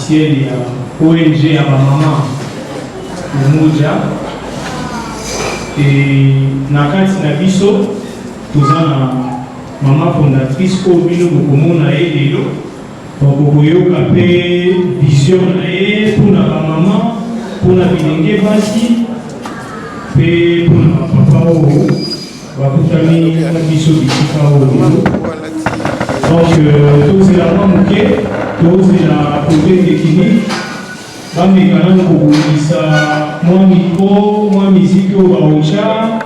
officiel ya ONG ya bamama Umoja na kati na biso toza na mama fondatrice oyo bino bokomona ye lelo bakokoyoka mpe vision na ye mpona bamama mpona bilenge basi mpe mpona bapapa oyo bakutami na biso bisika oyo. Donc tozela mwa moke tozela projet technique bamekana kobongisa mwa micro mwa musique oyo baocha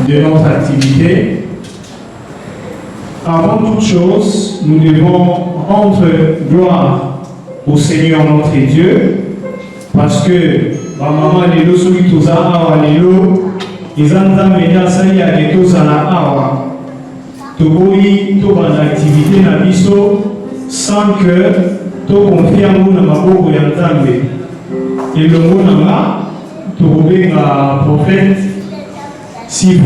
de notre activité. Avant toute chose, nous devons rendre gloire au Seigneur notre Dieu, parce que ma maman lelo soki toza awa lelo eza nzambe nde asali yake tozala awa toboyi tobanda activité na biso sans que tokonfie yango na maboko ya nzambe. Elongo na nga tokobenga prophète s'il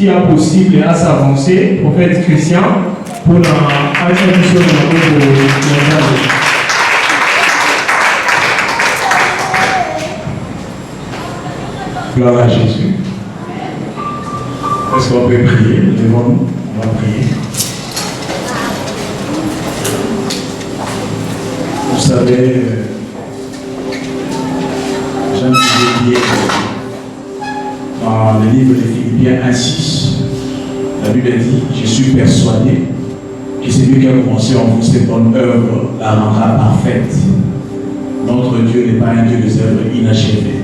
y a possible à s'avancer, prophète Christian, pour la alphabétisation de la Gloire à Jésus. Est-ce qu'on peut prier? Devant-nous, on va prier. Vous savez, Jean disait dans le livre de Philippiens 1:6, la Bible dit, je suis persuadé que celui qui a commencé en vous cette bonne œuvre la rendra parfaite. Notre Dieu n'est pas un Dieu des œuvres inachevées.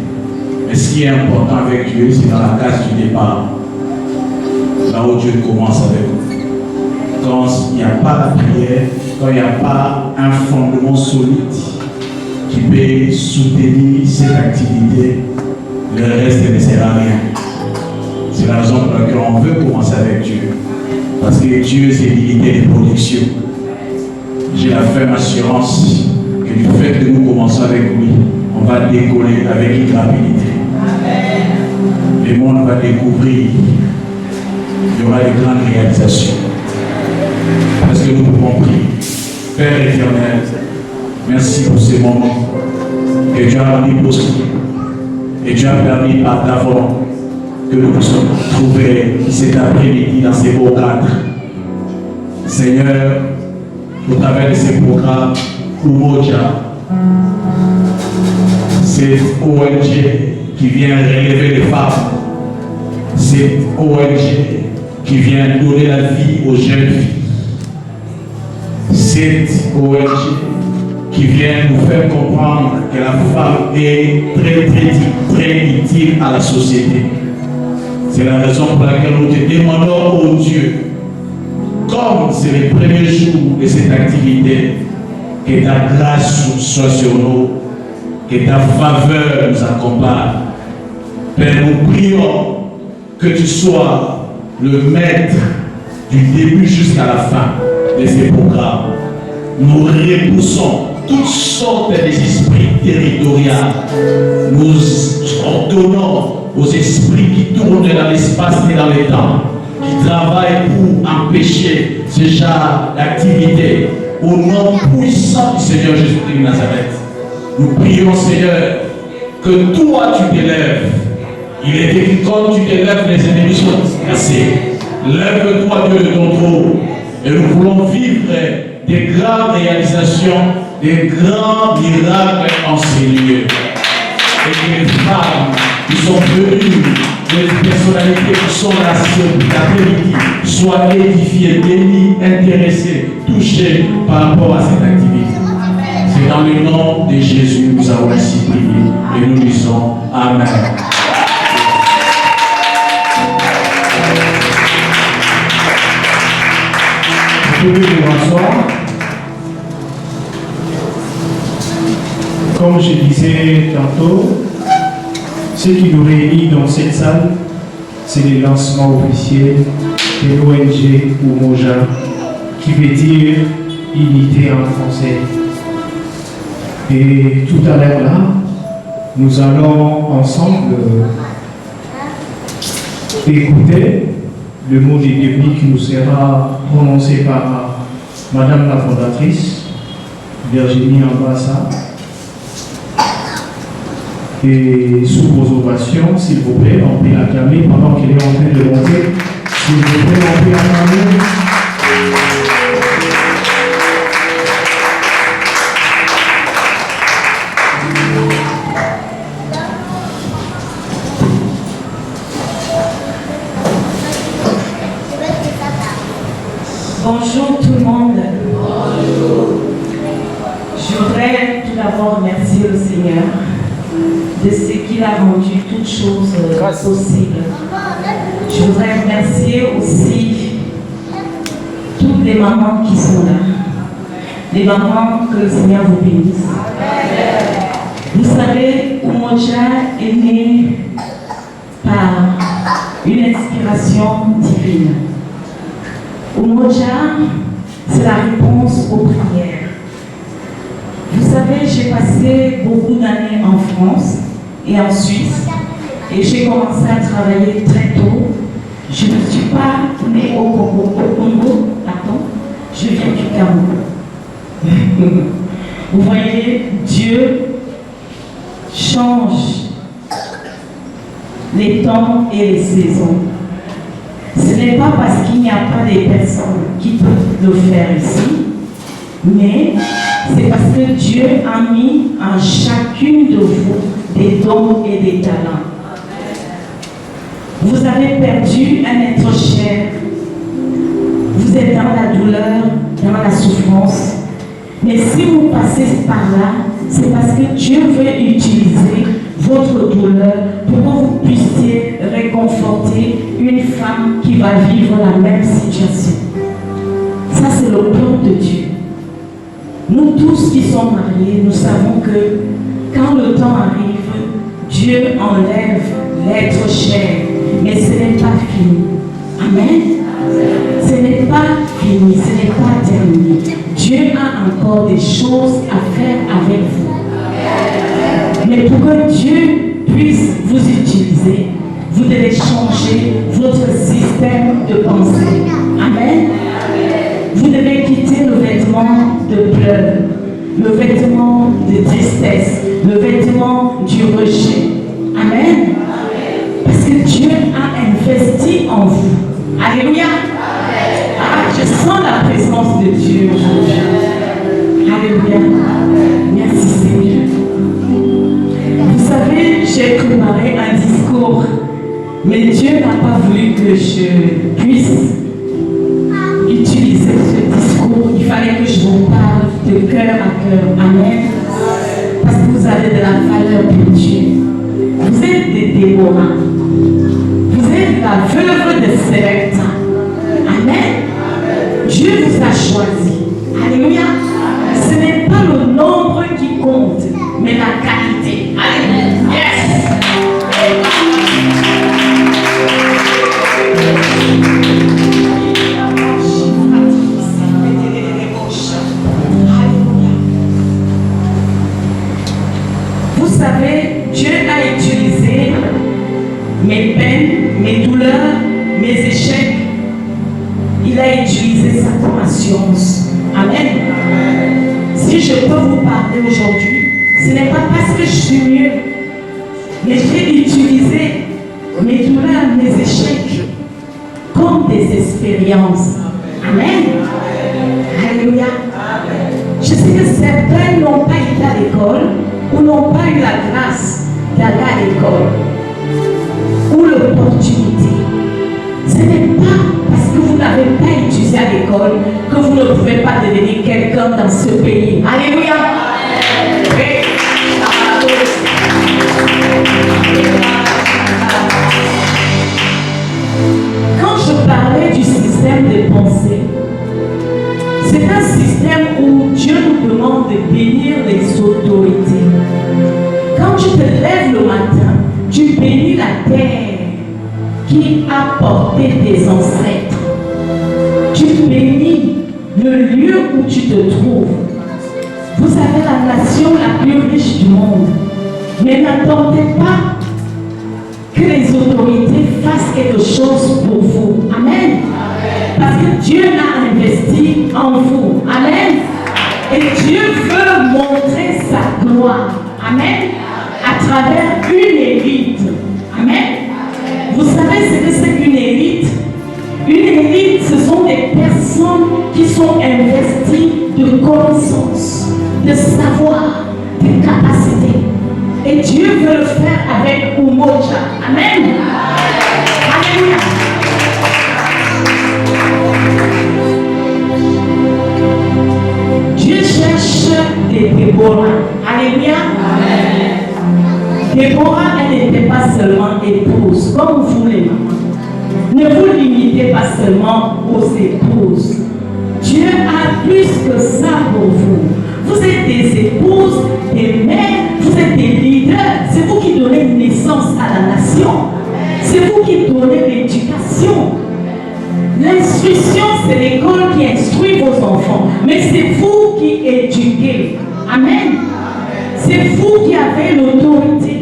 Mais ce qui est important avec Dieu, c'est dans la case du départ. Là où Dieu commence avec vous. Quand il n'y a pas la prière, quand il n'y a pas un fondement solide qui peut soutenir cette activité, le reste ne sert à rien. C'est la raison pour laquelle on veut commencer avec Dieu. Parce que Dieu, c'est l'unité de production. J'ai la ferme assurance que du fait que nous commençons avec lui, on va décoller avec une rapidité. Le monde va découvrir. Il y aura de grandes réalisations. Parce que nous pouvons prier. Père éternel, merci pour ces moments que tu as rendu possible. Et tu as permis par ta volonté que nous puissions trouver cet après-midi dans ces beaux cadres. Seigneur, au travers de ces programmes, Umoja, cette ONG qui vient relever les femmes, cette ONG qui vient donner la vie aux jeunes filles, cette ONG qui vient nous faire comprendre que la femme est très utile à la société. C'est la raison pour laquelle nous te demandons, oh Dieu, comme c'est le premier jour de cette activité, que ta grâce soit sur nous, que ta faveur nous accompagne. Père, nous prions que tu sois le maître du début jusqu'à la fin de ces programmes. Nous repoussons toutes sortes d'esprits territoriaux. Nous ordonnons aux esprits qui tournent dans l'espace et dans le temps, qui travaillent pour empêcher ce genre d'activité. Au nom puissant du Seigneur Jésus-Christ de Nazareth, nous prions, Seigneur, que toi tu t'élèves. Il est écrit, quand tu t'élèves, les ennemis sont cassés. Lève-toi, Dieu, de ton trône. Et nous voulons vivre des grandes réalisations, des grands miracles en ces lieux. Et que les femmes qui sont venues, les personnalités qui sont là cet après-midi, soient édifiées, bénies, intéressées, touchées par rapport à cette activité. C'est dans le nom de Jésus que nous avons ainsi prié et nous disons Amen. Vous pouvez vous rasseoir. Comme je disais tantôt, ce qui nous réunit dans cette salle, c'est le lancement officiel de l'ONG Umoja, qui veut dire unité en français. Et tout à l'heure là, nous allons ensemble écouter le mot de début qui nous sera prononcé par Madame la fondatrice, Virginie Ambassa. Et sous vos ovations, s'il vous plaît, on peut acclamer pendant qu'elle est en train de monter. S'il vous plaît, on peut acclamer. Bonjour tout le monde. Bonjour. Je voudrais tout d'abord remercier le Seigneur de ce qu'il a rendu toutes choses possibles. Je voudrais remercier aussi toutes les mamans qui sont là. Les mamans, que le Seigneur vous bénisse. Vous savez, Umoja est né par une inspiration divine. Umoja, c'est la réponse aux prières. Vous savez, j'ai passé beaucoup d'années en France et en Suisse et j'ai commencé à travailler très tôt. Je ne suis pas née au Congo, d'amour. Vous voyez, Dieu change les temps et les saisons. Ce n'est pas parce qu'il n'y a pas des personnes qui peuvent le faire ici, mais c'est parce que Dieu a mis en chacune de vous des dons et des talents. Vous avez perdu un être cher. Vous êtes dans la douleur, dans la souffrance. Mais si vous passez par là, c'est parce que Dieu veut utiliser votre douleur pour que vous puissiez réconforter une femme qui va vivre la même situation. Ça, c'est le plan de Dieu. Nous tous qui sommes mariés, nous savons que quand le temps arrive, Dieu enlève l'être cher. Mais ce n'est pas fini. Amen. Ce n'est pas fini, ce n'est pas terminé. Dieu a encore des choses à faire avec vous. Mais pour que Dieu puisse vous utiliser, vous devez changer votre système de pensée. Amen. Vous devez quitter le vêtement de pleurs, le vêtement de tristesse, le vêtement du rejet. Amen. Parce que Dieu a investi en vous. Alléluia. Ah, je sens la présence de Dieu aujourd'hui. Alléluia. Merci Seigneur. Vous savez, j'ai préparé un discours, mais Dieu n'a pas voulu que je puisse utiliser ce discours. Il fallait que je vous parle de cœur à cœur. Amen. Parce que vous avez de la valeur pour Dieu. Vous êtes des Déborah. Vous êtes la veuve de Sélecta. Amen. Dieu vous a choisi. Alléluia. Ce n'est pas le nombre qui compte, mais la qualité. Alléluia. Yes. Vous savez, Dieu a utilisé mes peines, mes douleurs, mes échecs. Il a utilisé ça pour ma science. Amen. Si je peux vous parler aujourd'hui, ce n'est pas parce que je suis mieux, mais j'ai utilisé mes douleurs, mes échecs comme des expériences. Amen. Alléluia. Je sais que certains n'ont pas été à l'école ou n'ont pas eu la grâce d'aller à l'école ou l'opportunité. Ce n'est pas parce que vous n'avez pas étudié à l'école que vous ne pouvez pas devenir quelqu'un dans ce pays. Alléluia. Quand je parlais du système de pensée, c'est un système où Dieu nous demande de bénir les autorités. Quand tu te lèves le matin, tu bénis la terre qui a porté tes ancêtres. Tu bénis le lieu où tu te trouves. Vous avez la nation la plus riche du monde. Mais n'attendez pas que les autorités fassent quelque chose pour vous. Amen. Parce que Dieu a investi en vous. Amen. Et Dieu veut montrer sa gloire. Amen. À travers une élite. Amen. Vous savez ce que c'est qu'une élite? Une élite, ce sont des personnes qui sont investies de connaissances, de savoir, de capacités. Et Dieu veut le faire avec Umoja. Amen. Alléluia. Dieu cherche des Déborah. Alléluia. Déborah, elle n'était pas seulement épouse, comme vous les mamans. Ne vous limitez pas seulement aux épouses. Dieu a plus que ça pour vous. Vous êtes des épouses, des mères, vous êtes des leaders. C'est vous qui donnez naissance à la nation. C'est vous qui donnez l'éducation. L'instruction, c'est l'école qui instruit vos enfants. Mais c'est vous qui éduquez. Amen. C'est vous qui avez l'autorité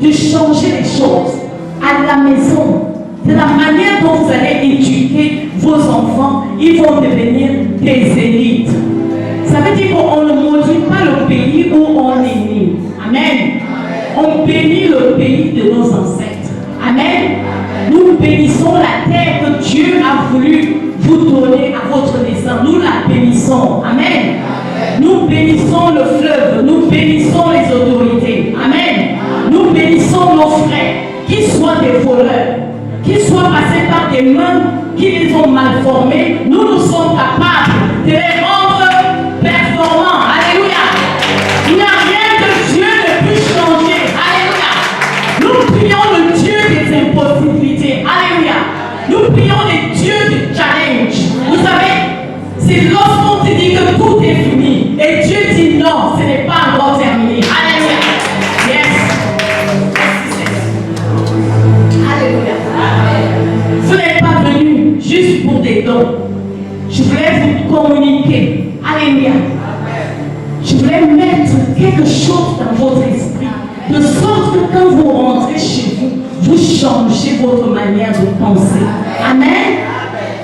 de changer les choses à la maison. De la manière dont vous allez éduquer vos enfants, ils vont devenir des élites. bénit le pays de nos ancêtres. Amen. Nous bénissons la terre que Dieu a voulu vous donner à votre descendance. Nous la bénissons. Amen. Nous bénissons le fleuve. Nous bénissons les autorités. Amen. Nous bénissons nos frères, qu'ils soient des voleurs, qu'ils soient passés par des mains qui les ont mal formés. Nous sommes capables de les rendre performants. Alléluia. Il n'y a rien que Dieu ne puisse changer. Alléluia. Nous prions le Dieu des impossibilités. Alléluia. Nous prions le Dieu du challenge. Vous savez, c'est lorsqu'on te dit que tout est fini et Dieu dit non, ce n'est pas encore terminé. Alléluia. Yes. Alléluia. Ce n'est pas venu juste pour des dons. Je voulais vous communiquer. Alléluia. Je voulais mettre quelque chose dans votre esprit, de sorte que quand vous rentrez chez vous, vous changez votre manière de penser. Amen.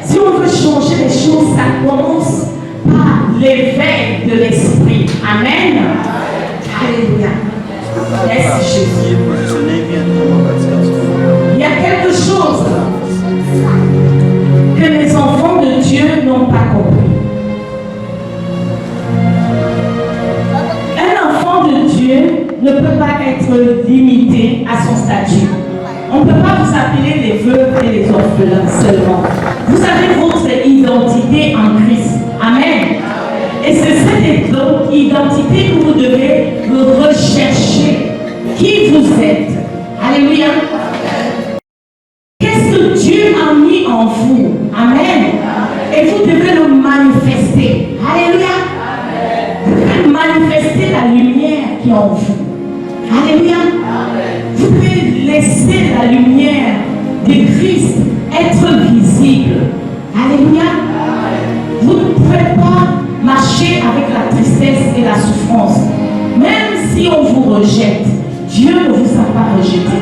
Si on veut changer les choses, ça commence par l'éveil de l'esprit. Amen. Alléluia. Merci Jésus. Il y a quelque chose que les enfants de Dieu n'ont pas compris. Un enfant de Dieu ne peut pas être limité à son statut. On ne peut pas vous appeler les veuves et les orphelins seulement. Vous avez votre identité en Christ. Amen. Et c'est cette identité que vous devez rechercher. Qui vous êtes. Alléluia. Qu'est-ce que Dieu a mis en vous. Amen. Et vous devez le manifester. Alléluia. Vous devez manifester la lumière qui est en vous. Alléluia. Vous devez laisser la lumière de Christ être visible. Alléluia. Vous ne pouvez pas marcher avec la tristesse et la souffrance. Même si on vous rejette, Dieu ne vous a pas rejeté.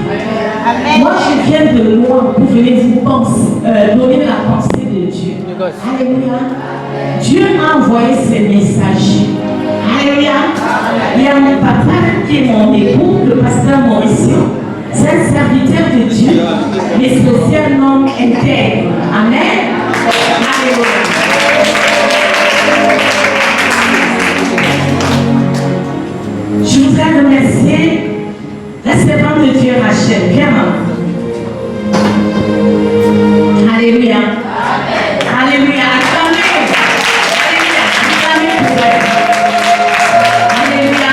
Amen. Moi, je viens de loin pour venir vous donner la pensée de Dieu. Alléluia. Dieu a envoyé ses messagers. Alléluia. Il y a mon papa qui est mon époux, le pasteur Mauricio. C'est un serviteur de Dieu, mais c'est aussi un homme intègre. Amen. Alléluia. Je voudrais remercier la servante de Dieu Rachel. Viens, maman. Alléluia. Alléluia. Acclamez. Acclamez pour elle. Alléluia.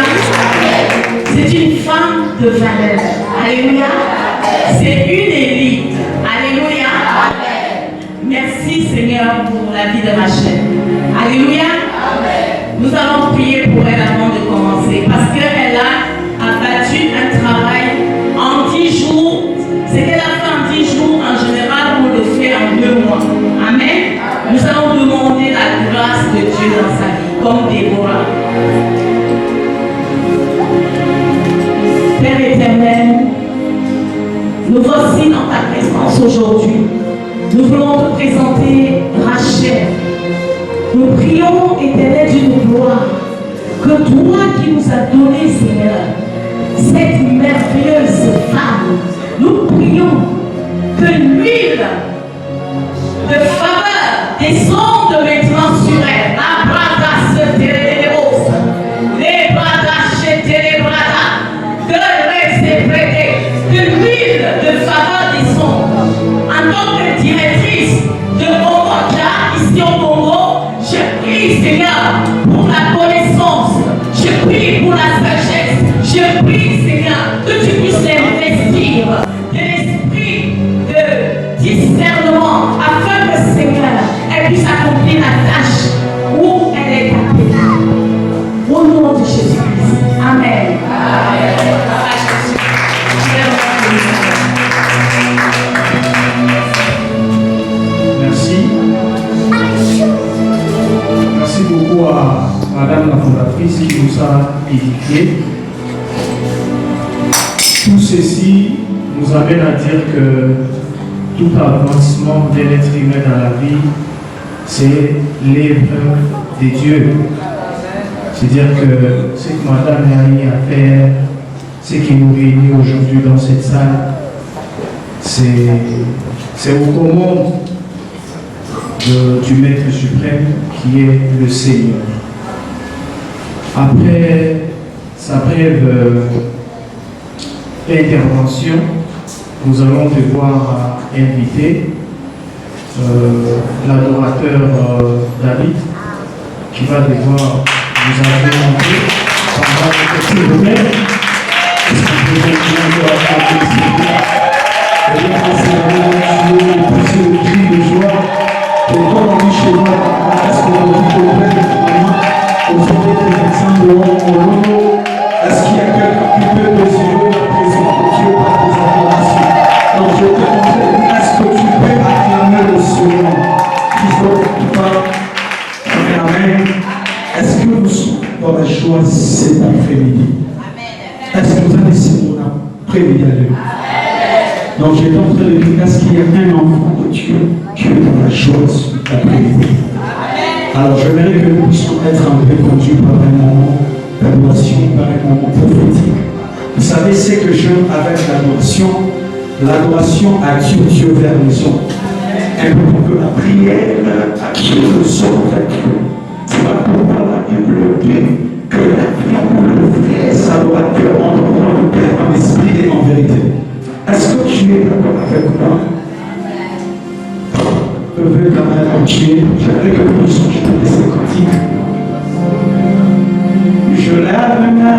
C'est une femme de valeur. Alléluia. C'est une élite. Alléluia. Merci Seigneur pour la vie de Rachel. Alléluia. Nous allons prier pour elle avant de commencer parce qu'elle a abattu un travail en 10 jours. Ce qu'elle a fait en 10 jours, en général, on le fait en 2 mois. Amen. Nous allons demander la grâce de Dieu dans sa vie, comme Déborah. Père éternel, nous voici dans ta présence aujourd'hui. Nous voulons te présenter Rachel. Nous prions, éternel d'une gloire, que toi qui nous as donné, Seigneur, cette merveilleuse femme, nous prions que l'huile de faveur descende maintenant sur elle. La brata se téléros, les brata se télébrata, que reste prêté, que l'huile de faveur descende. En tant que directrice de Omoja, ici au Congo, je prie, Seigneur, pour la connaissance. Je prie pour la sagesse. Je prie, Seigneur, que tu puisses investir de l'esprit de discernement afin que, Seigneur, elle puisse accomplir la tâche où elle est appelée. Au nom de Jésus-Christ. Amen. Merci. Merci beaucoup à Madame la fondatrice qui nous a édifié. Tout ceci nous amène à dire que tout avancement de l'être humain dans la vie, c'est l'œuvre de Dieu. C'est-à-dire que ce que Madame a eu à faire, ce qui nous réunit aujourd'hui dans cette salle, c'est aux commandes du Maître suprême qui est le Seigneur. Après sa brève intervention, nous allons devoir inviter l'adorateur David qui va devoir nous agrémenter pendant s'il vous plaît. Est-ce qu'on peut continuer à pousser le cri de joie et comme on dit chez moi, est-ce qu'on dit auprès de maman, au fond des personnes de l'eau, est-ce qu'il y a quelqu'un qui peut mesurer la présence de Dieu par des acclamations? Donc je te demande, est-ce que tu peux acclamer le Seigneur? Amen. Est-ce que nous sommes dans la joie cet après-midi? Est-ce que vous avez laissé mon après-midi à Dieu? Donc j'étais en train de dire, est-ce qu'il y a un enfant de Dieu qui est dans la joie cet après-midi? Alors j'aimerais que nous puissions être un peu conduits par un moment d'adoration, par un moment prophétique. Vous savez, c'est que j'aime avec l'adoration à Dieu vers les hommes. Un peu pour que la prière à Dieu le sort vers Dieu. Tu vas pouvoir développer que la prière pour le frère, ça doit être en le Père, en esprit et en vérité. Est-ce que tu es d'accord avec moi? Je veux quand même continuer. J'aimerais que nous changions de ces cantiques. Je lève ma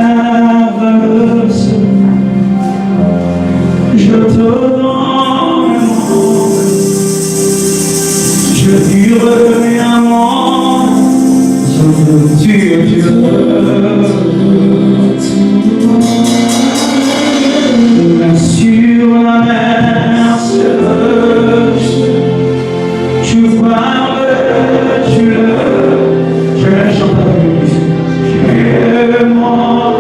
voix, je te donne, je hurle un mot, Dieu. Sur la mer, tu parles, je le chante avec le musique. Tu es mon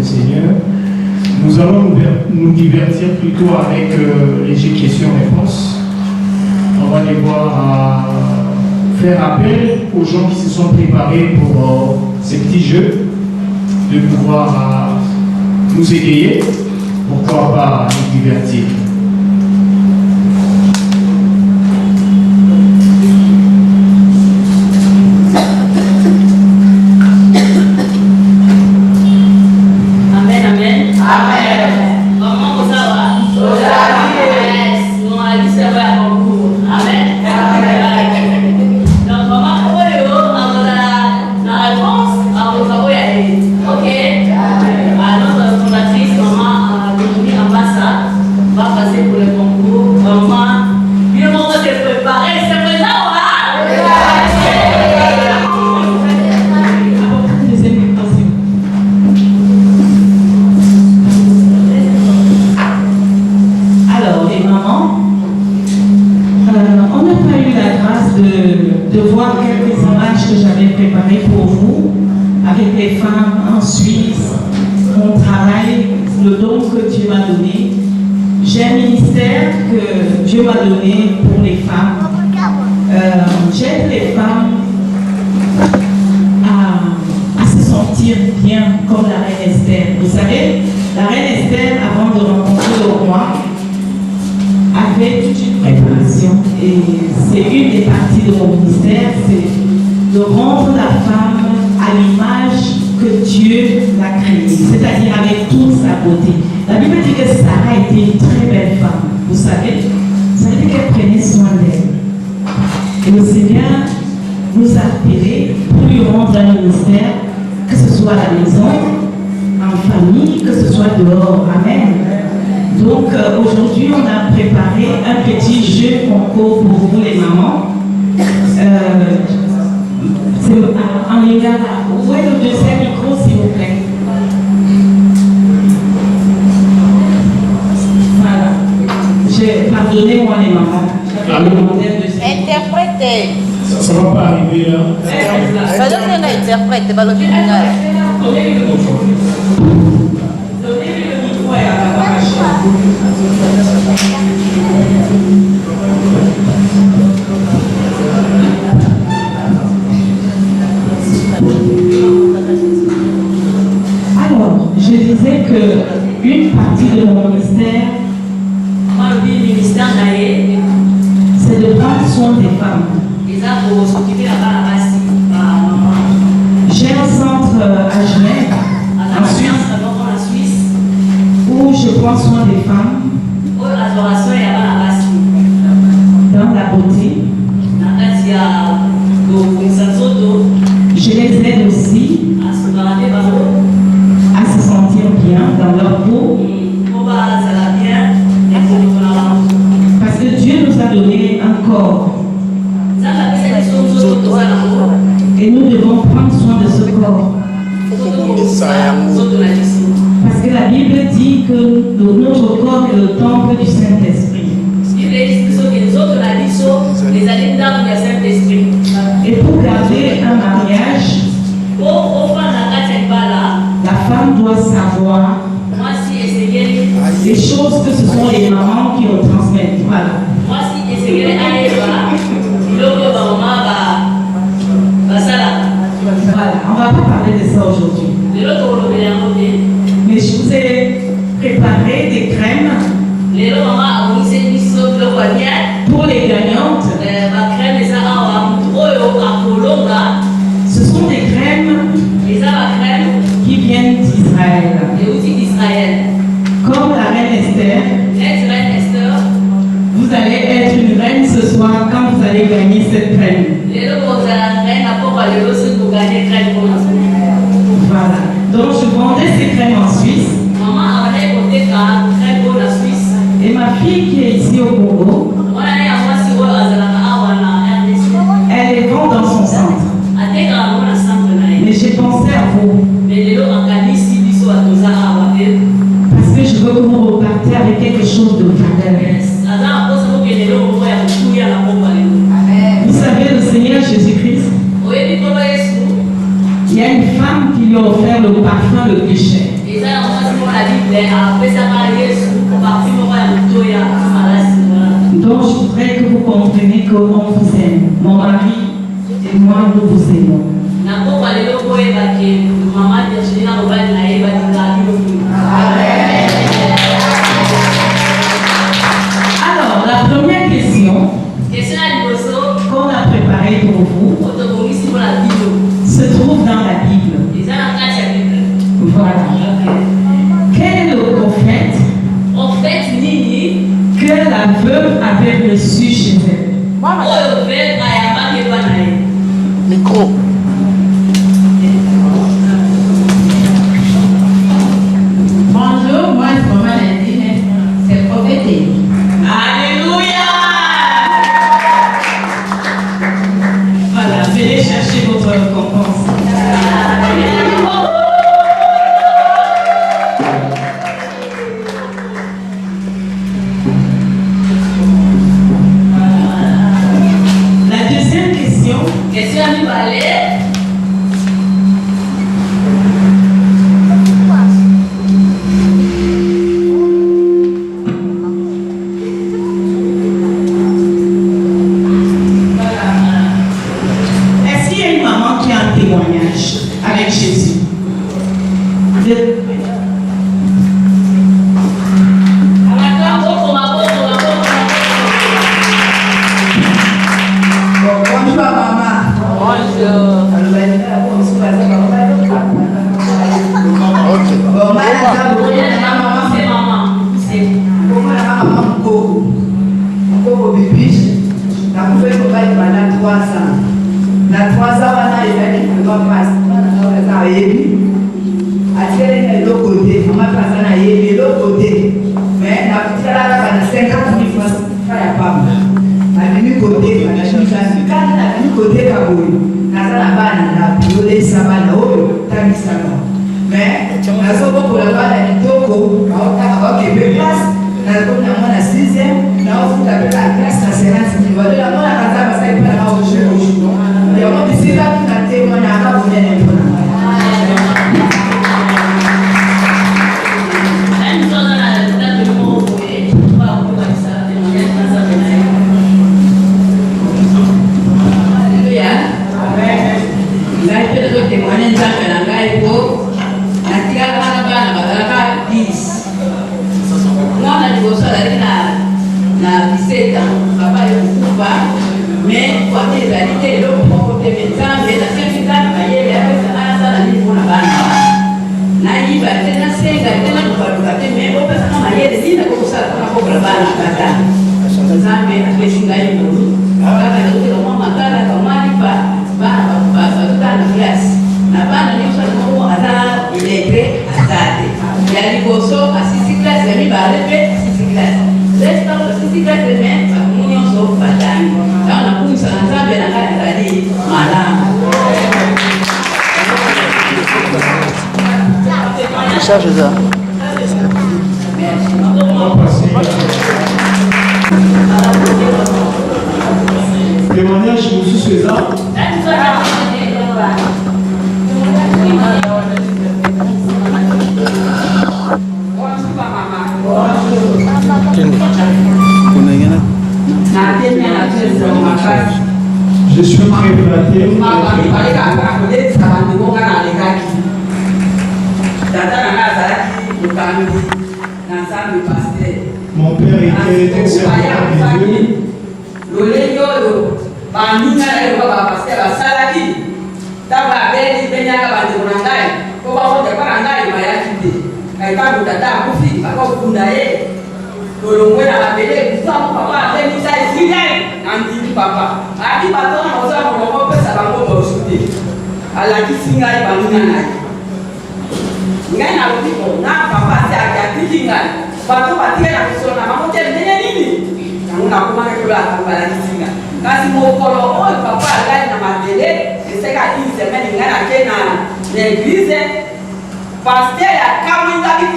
Seigneur. Nous allons nous divertir plutôt avec les questions-réponses. On va devoir faire appel aux gens qui se sont préparés pour ces petits jeux, de pouvoir nous égayer, pourquoi pas nous divertir. J'aide les femmes à se sentir bien comme la reine Esther. Vous savez, la reine Esther, avant de rencontrer le roi, avait toute une préparation. Et c'est une des parties de mon ministère, c'est de rendre la femme à l'image que Dieu l'a créée, c'est-à-dire avec toute sa beauté. La Bible dit que Sarah était une très belle femme. Vous savez, ça veut dire qu'elle prenait soin d'elle. Et le Seigneur nous a appelés pour lui rendre un ministère, que ce soit à la maison, en famille, que ce soit dehors. Amen. Donc aujourd'hui, on a préparé un petit jeu concours pour vous les mamans. C'est en lingala. Où est le deuxième micro, s'il vous plaît? Voilà. Pardonnez-moi les mamans. Interprétez. Ça ne va pas arriver là. Ça donne un interprète, pas le tribunal. Donnez-lui le micro et à la Alors, je disais que une partie de mon ministère, c'est de prendre soin des femmes. J'ai un centre à Genève, en Suisse, où je prends soin des femmes dans la beauté. Je les aide aussi à se sentir bien dans leur peau. Parce que Dieu nous a donné un corps. Et nous devons prendre soin de ce corps. Parce que la Bible dit que notre corps est le temple du Saint-Esprit. Et pour garder un mariage, la femme doit savoir les choses que ce sont les mamans qui ont transmettent. Voilà. Voilà, on ne va pas parler de ça aujourd'hui. Mais je vous ai préparé des crèmes pour les gagnantes. Ce sont des crèmes qui viennent d'Israël. Comme la reine Esther, vous allez être une reine ce soir quand vous allez gagner cette crème. Voilà. Donc je vendais ces crèmes en Suisse. Et ma fille qui est ici au Congo, elle les vend dans son centre. Mais j'ai pensé à vous. Parce que je veux que vous repartez avec quelque chose de valeur. Vous savez, le Seigneur Jésus-Christ, il y a une femme qui lui a offert le parfum le plus cher. Donc je voudrais que vous compreniez qu'on vous aime. Mon mari et moi, nous vous aimons. Alors, la première question qu'on a préparée pour vous se trouve dans la Bible. Voilà. Quel est le prophète que la veuve avait reçu chez elle? Micro. Bonjour, moi je m'appelle Nadine, c'est le prophète Élie. Alléluia! Voilà, venez chercher votre récompense. La deuxième question. Est-ce qu'il y a une maman qui a un témoignage avec Jésus? Bonjour maman. Charge ça. Témoignage pour César. Je suis très flatté. Mon père était serviteur de Dieu. Kasi mokolo oyo papa alai na mabele eseka une semaine ngai nake na l'église pasteur akamwingabi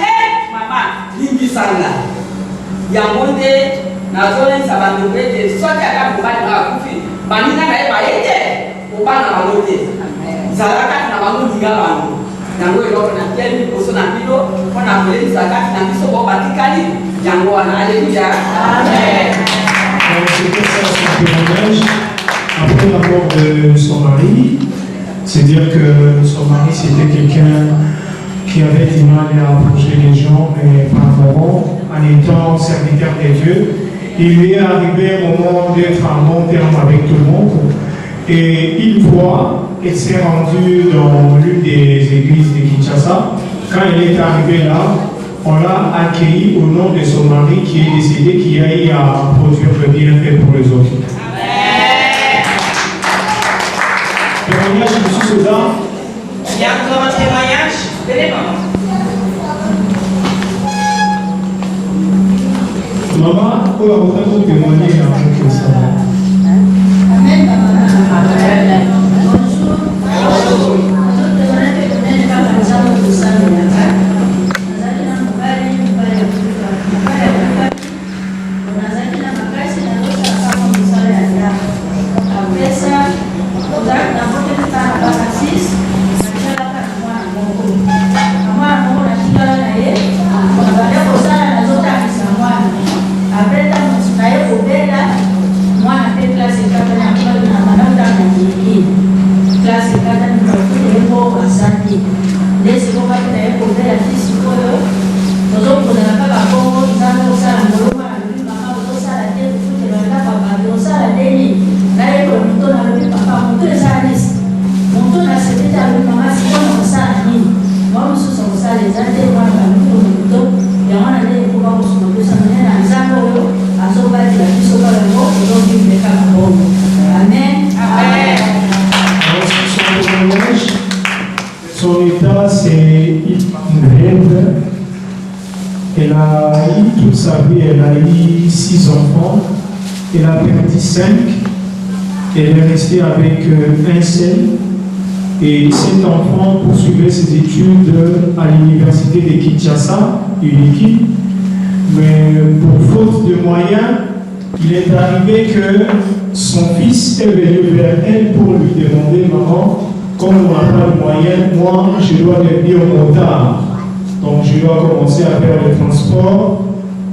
mama limbisanga yango nde nazolendisa bandeko ete soki aka mobali na akufi baninga na ye baye te kobanga bango te zala kati na bango linga bango yango eloko na teli liboso na bino mpona kolelisa kati na biso bobatikali yango wana. Alléluia. Amen. C'était ça son témoignage après la mort de son mari. C'est dire que son mari c'était quelqu'un qui avait du mal à approcher les gens, mais par moment, en étant serviteur de Dieu, il lui est arrivé au moment d'être en bon terme avec tout le monde. Et une fois, il s'est rendu dans l'une des églises de Kinshasa. Quand il est arrivé là, on l'a accueilli au nom de son mari qui est décédé, qui a eu à produire le bienfait pour les autres. Témoignage de M. César. Il y a encore un témoignage. Venez, maman. Maman, on va vous témoigner avec ça. Amen, maman. Amen. Bonjour. Son état, c'est une veuve. Elle a eu toute sa vie, elle a eu 6 enfants. Elle a perdu 5. Elle est restée avec un seul. Et cet enfant poursuivait ses études à l'université de Kinshasa, UNIKI. Mais pour faute de moyens, il est arrivé que son fils est venu vers elle pour lui demander: maman, comme on n'a pas de moyens, moi je dois devenir motard. Donc je dois commencer à faire le transport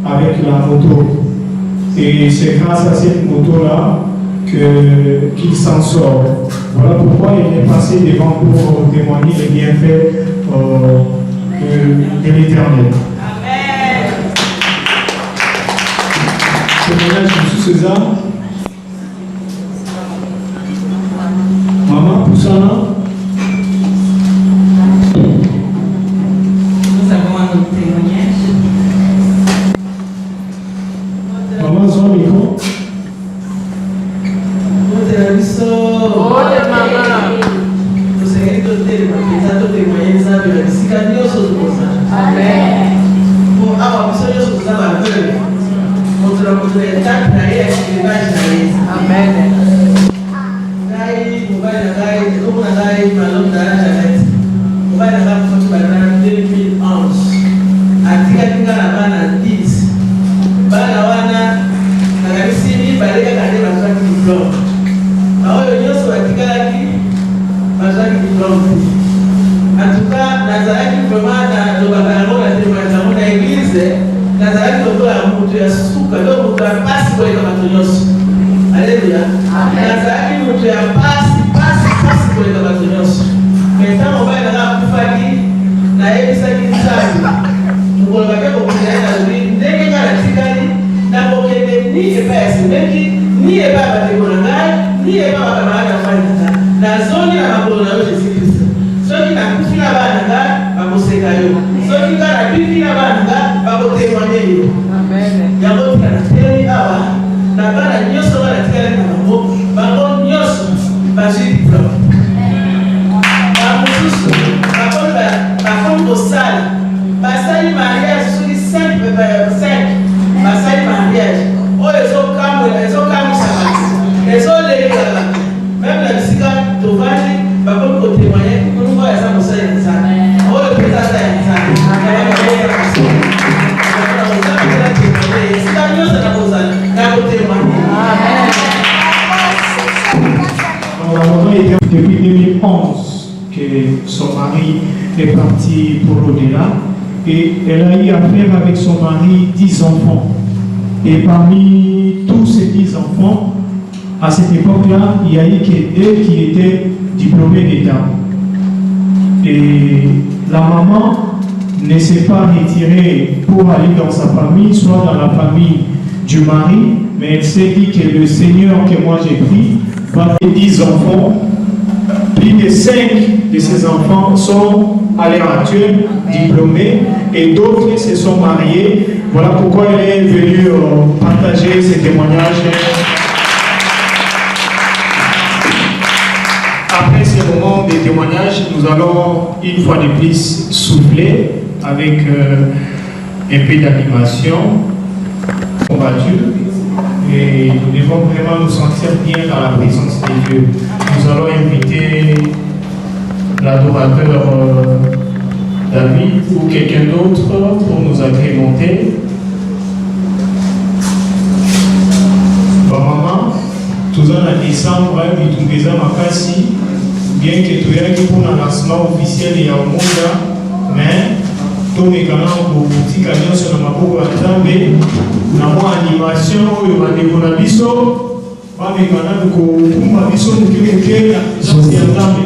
avec la moto. Et c'est grâce à cette moto-là qu'il s'en sort. Voilà pourquoi il est passé devant pour témoigner les bienfaits de l'Éternel. Amen. Témoignage de M. César. Maman Poussana. Nous avons un autre témoignage. Maman Zon Miko. Depuis 2011 que son mari est partie pour l'au-delà et elle a eu à faire avec son mari 10 enfants. Et parmi tous ces 10 enfants, à cette époque-là, il y a eu que 2 qui étaient diplômés d'État. Et la maman ne s'est pas retirée pour aller dans sa famille, soit dans la famille du mari, mais elle s'est dit que le Seigneur que moi j'ai pris va faire 10 enfants. Plus de 5 de ces enfants sont à l'heure actuelle diplômés et d'autres se sont mariés. Voilà pourquoi elle est venue partager ces témoignages. Après ces moments de témoignages, nous allons une fois de plus souffler avec un peu d'animation combattue et nous devons vraiment nous sentir bien dans la présence de Dieu. Nous allons inviter l'adorateur David ou quelqu'un d'autre pour nous agrémenter. Maman, tout en décembre, nous avons makasi, bien que tu aies pour un lancement officiel et au monde, mais tout est quand même pour petit camion sur le maboko à Zambé, na moi animation, il y a des bonabiso, pas mais quand même pour ma biso, nous qui est là, c'est à Zambé.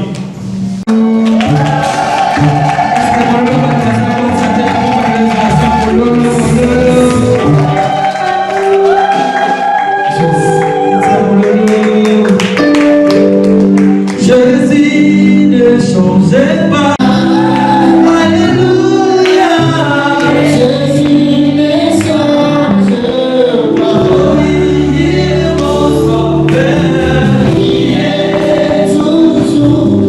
Jésus ne changeait pas. Toujours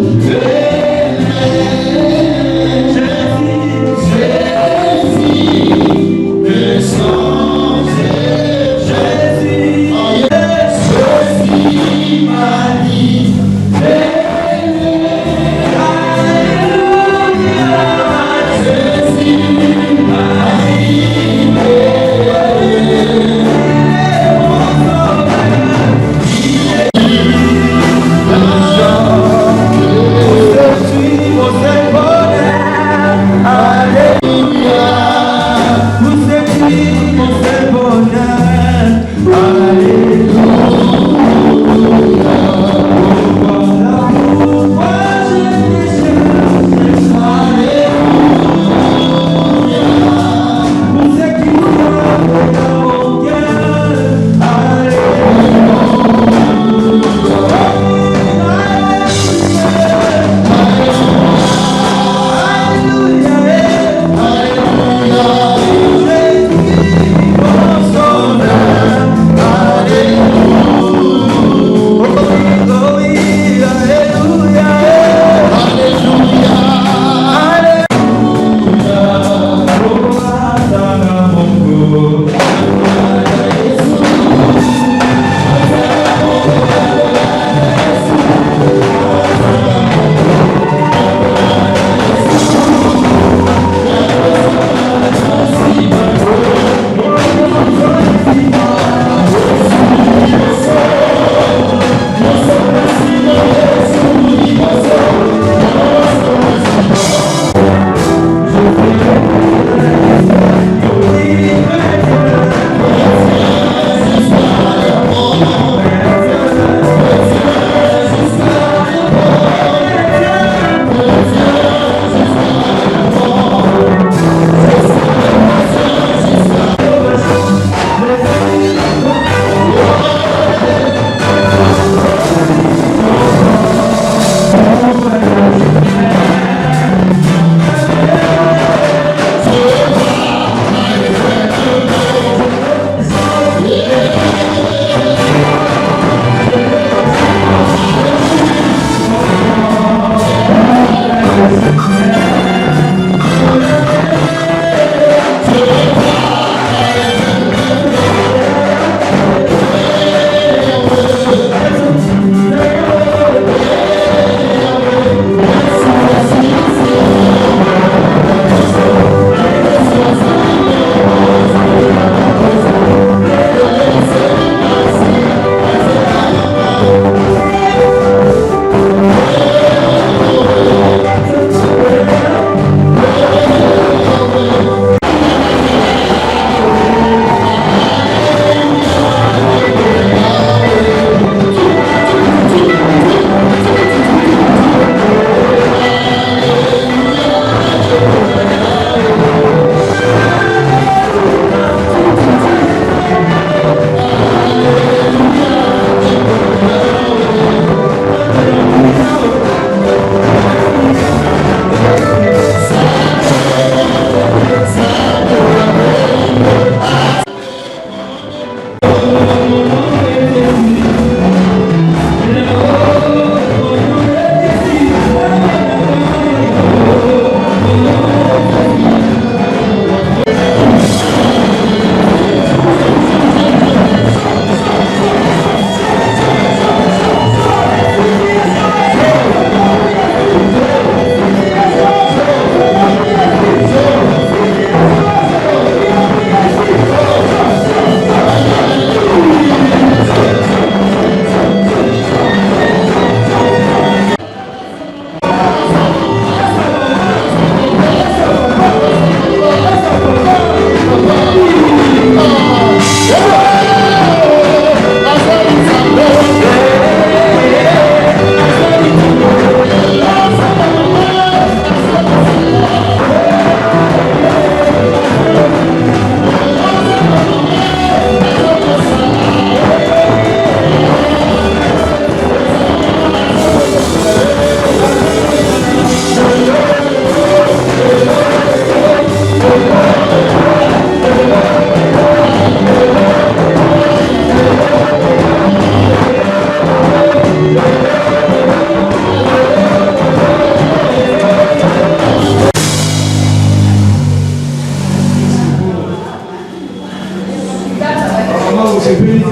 maman, vous êtes béni.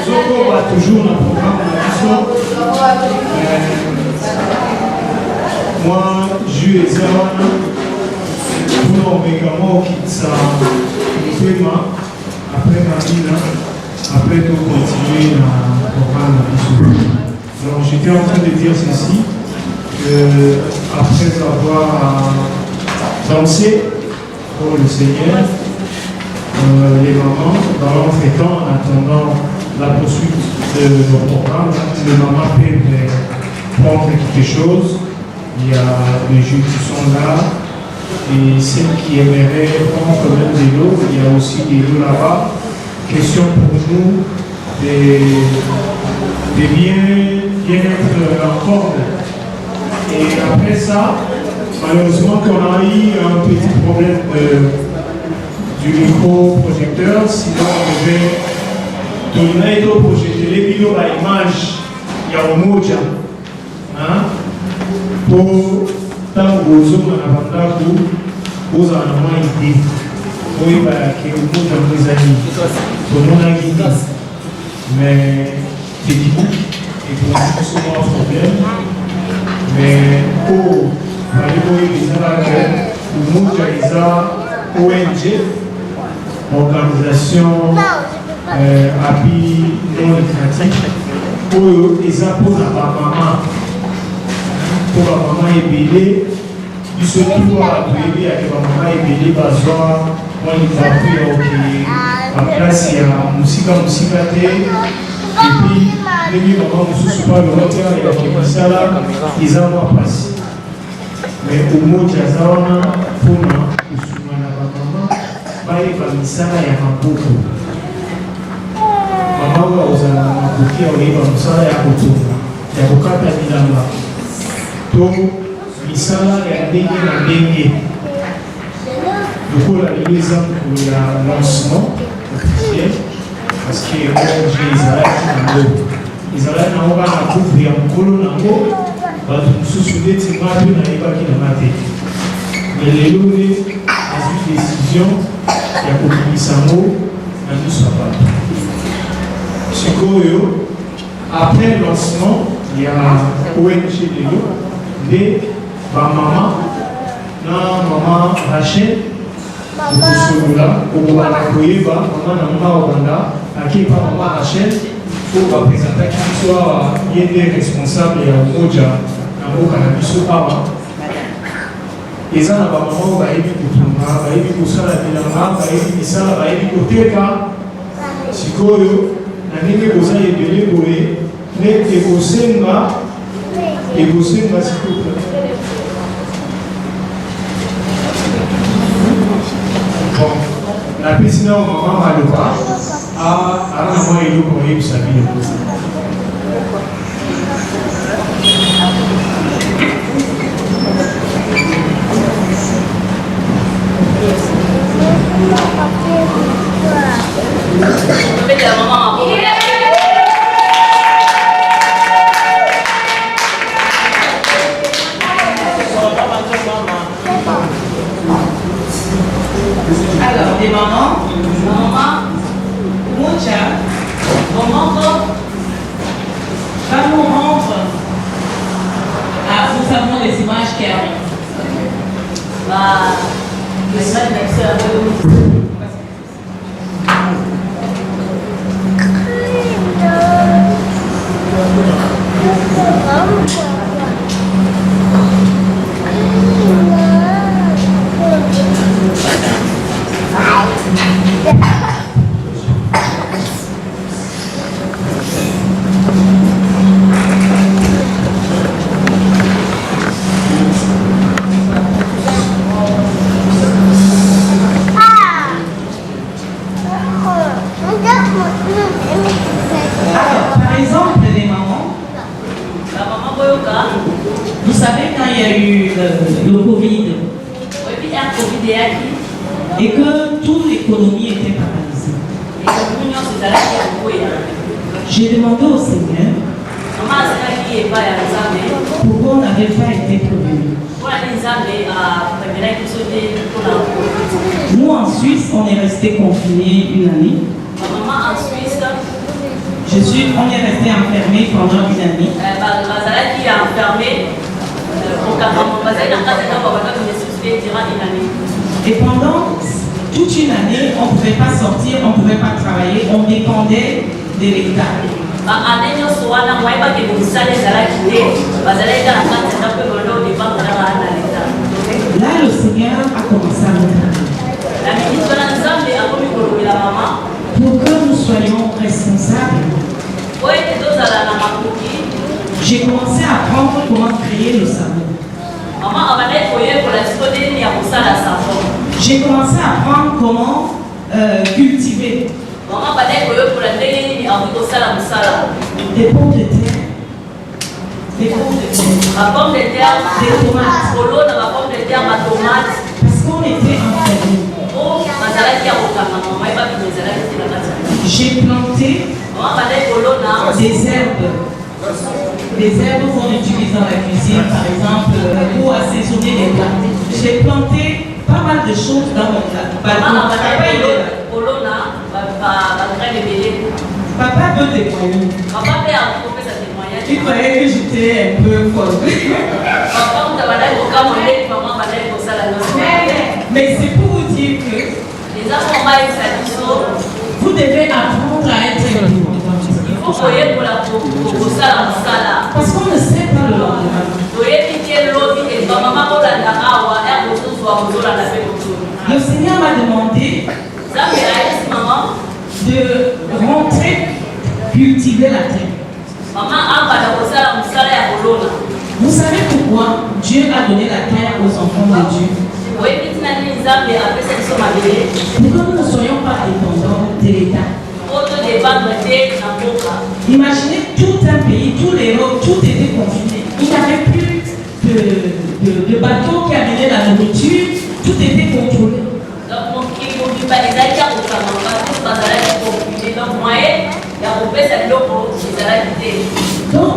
Nous va toujours dans le programme de la mission. Moi, je suis Zawana. Pour l'Omega, qui s'est après Marina, après de continuer dans le programme de la mission. Alors, j'étais en train de dire ceci. Après avoir dansé pour le Seigneur, les mamans, dans l'entretemps, en attendant la poursuite de nos programmes, les mamans peuvent prendre quelque chose. Il y a des jeux qui sont là, et celles qui aimeraient prendre quand même de l'eau, il y a aussi des lots là-bas. Question pour nous de bien être en forme. Et après ça, malheureusement qu'on a eu un petit problème du micro-projecteur, sinon on devait donner au projeter les vidéos à l'image, il y a un mot pour tant que vous avez un avantage, vous avez une idée. Oui, bah, que vous avez des amis, vous avez une idée. Mais c'est du coup, et pour nous, c'est un problème. Mais pour les ONG, organisation appui non lucratif, pour les apôtres à la maman, pour la maman ébélée, du seul tour à aider avec la maman ébélée, basoir, moi il va appuyer en place, il y a musica, et puis, les mamans ne sont pas le retour et la Kisala, ils ont pas passé. Mais au mot de Jazawana, pour moi, au Soumana Maman, il va me ça, il y a un beaucoup. Maman va aux Amakoki, il va me ça, il y a beaucoup. Il y a beaucoup de Milamba. Donc, Misala, il y a des dengue. Du coup, il y a des exemples pour le lancement officiel. Parce que Israël n'a pas couvrir un colon en haut, nous soucier de ces matins n'arrive qui n'a maté. Mais les loulés, dans une décision, il y a beaucoup de samo, nous ne sommes pas. C'est quoi, après le lancement, il y a ONG de l'eau, des maman, maman Rachel, au Rwanda, à qui par maman Rachel, pour représenter qui soit des responsables et un Moja, un mot cannabis au Pama. Et ça, la maman va aider pour tout le monde, va aider pour ça, la bilan, va aider ça, va aider pour tout le cas. Si vous avez besoin de l'évoluer, mais s'il vous plaît. Bon, la piscine au moment va le voir. À un moment, il faut qu'on ait sa vie. Alors, des mamans, Mocha, maman, va nous rendre. Nous avons les images qui arrivent. Les images par exemple, les mamans, vous savez quand il y a eu le Covid et que toute l'économie était paralysée. J'ai demandé au Seigneur pourquoi on n'avait pas été prévenu. Nous en Suisse, on est resté confinés une année. Maman en Suisse, on est resté enfermés pendant une année. Bazala qui est enfermé, et pendant toute une année, on ne pouvait pas sortir, on ne pouvait pas travailler, on dépendait de l'État. Là, le Seigneur a commencé à nous parler. Pour que nous soyons responsables, j'ai commencé à apprendre comment créer le savon. J'ai commencé à apprendre comment cultiver des pommes de terre, des tomates, parce qu'on était enfermés. J'ai planté des herbes qu'on utilise dans la cuisine, par exemple, pour assaisonner les plats. J'ai planté pas mal de choses dans mon balcon. Papa peut témoigner. Tu croyais que j'étais un peu folle. Mais c'est pour vous dire que vous devez apprendre à être indépendant. Parce qu'on ne sait pas le lendemain. Le Seigneur m'a demandé de rentrer cultiver la terre. Vous savez pourquoi Dieu a donné la terre aux enfants de Dieu? Pour que nous ne soyons pas dépendants de l'État. Imaginez tout un pays, tous les rocs, tout était confiné. Il n'y avait plus de bateaux qui amenaient la nourriture, tout était contrôlé. Donc,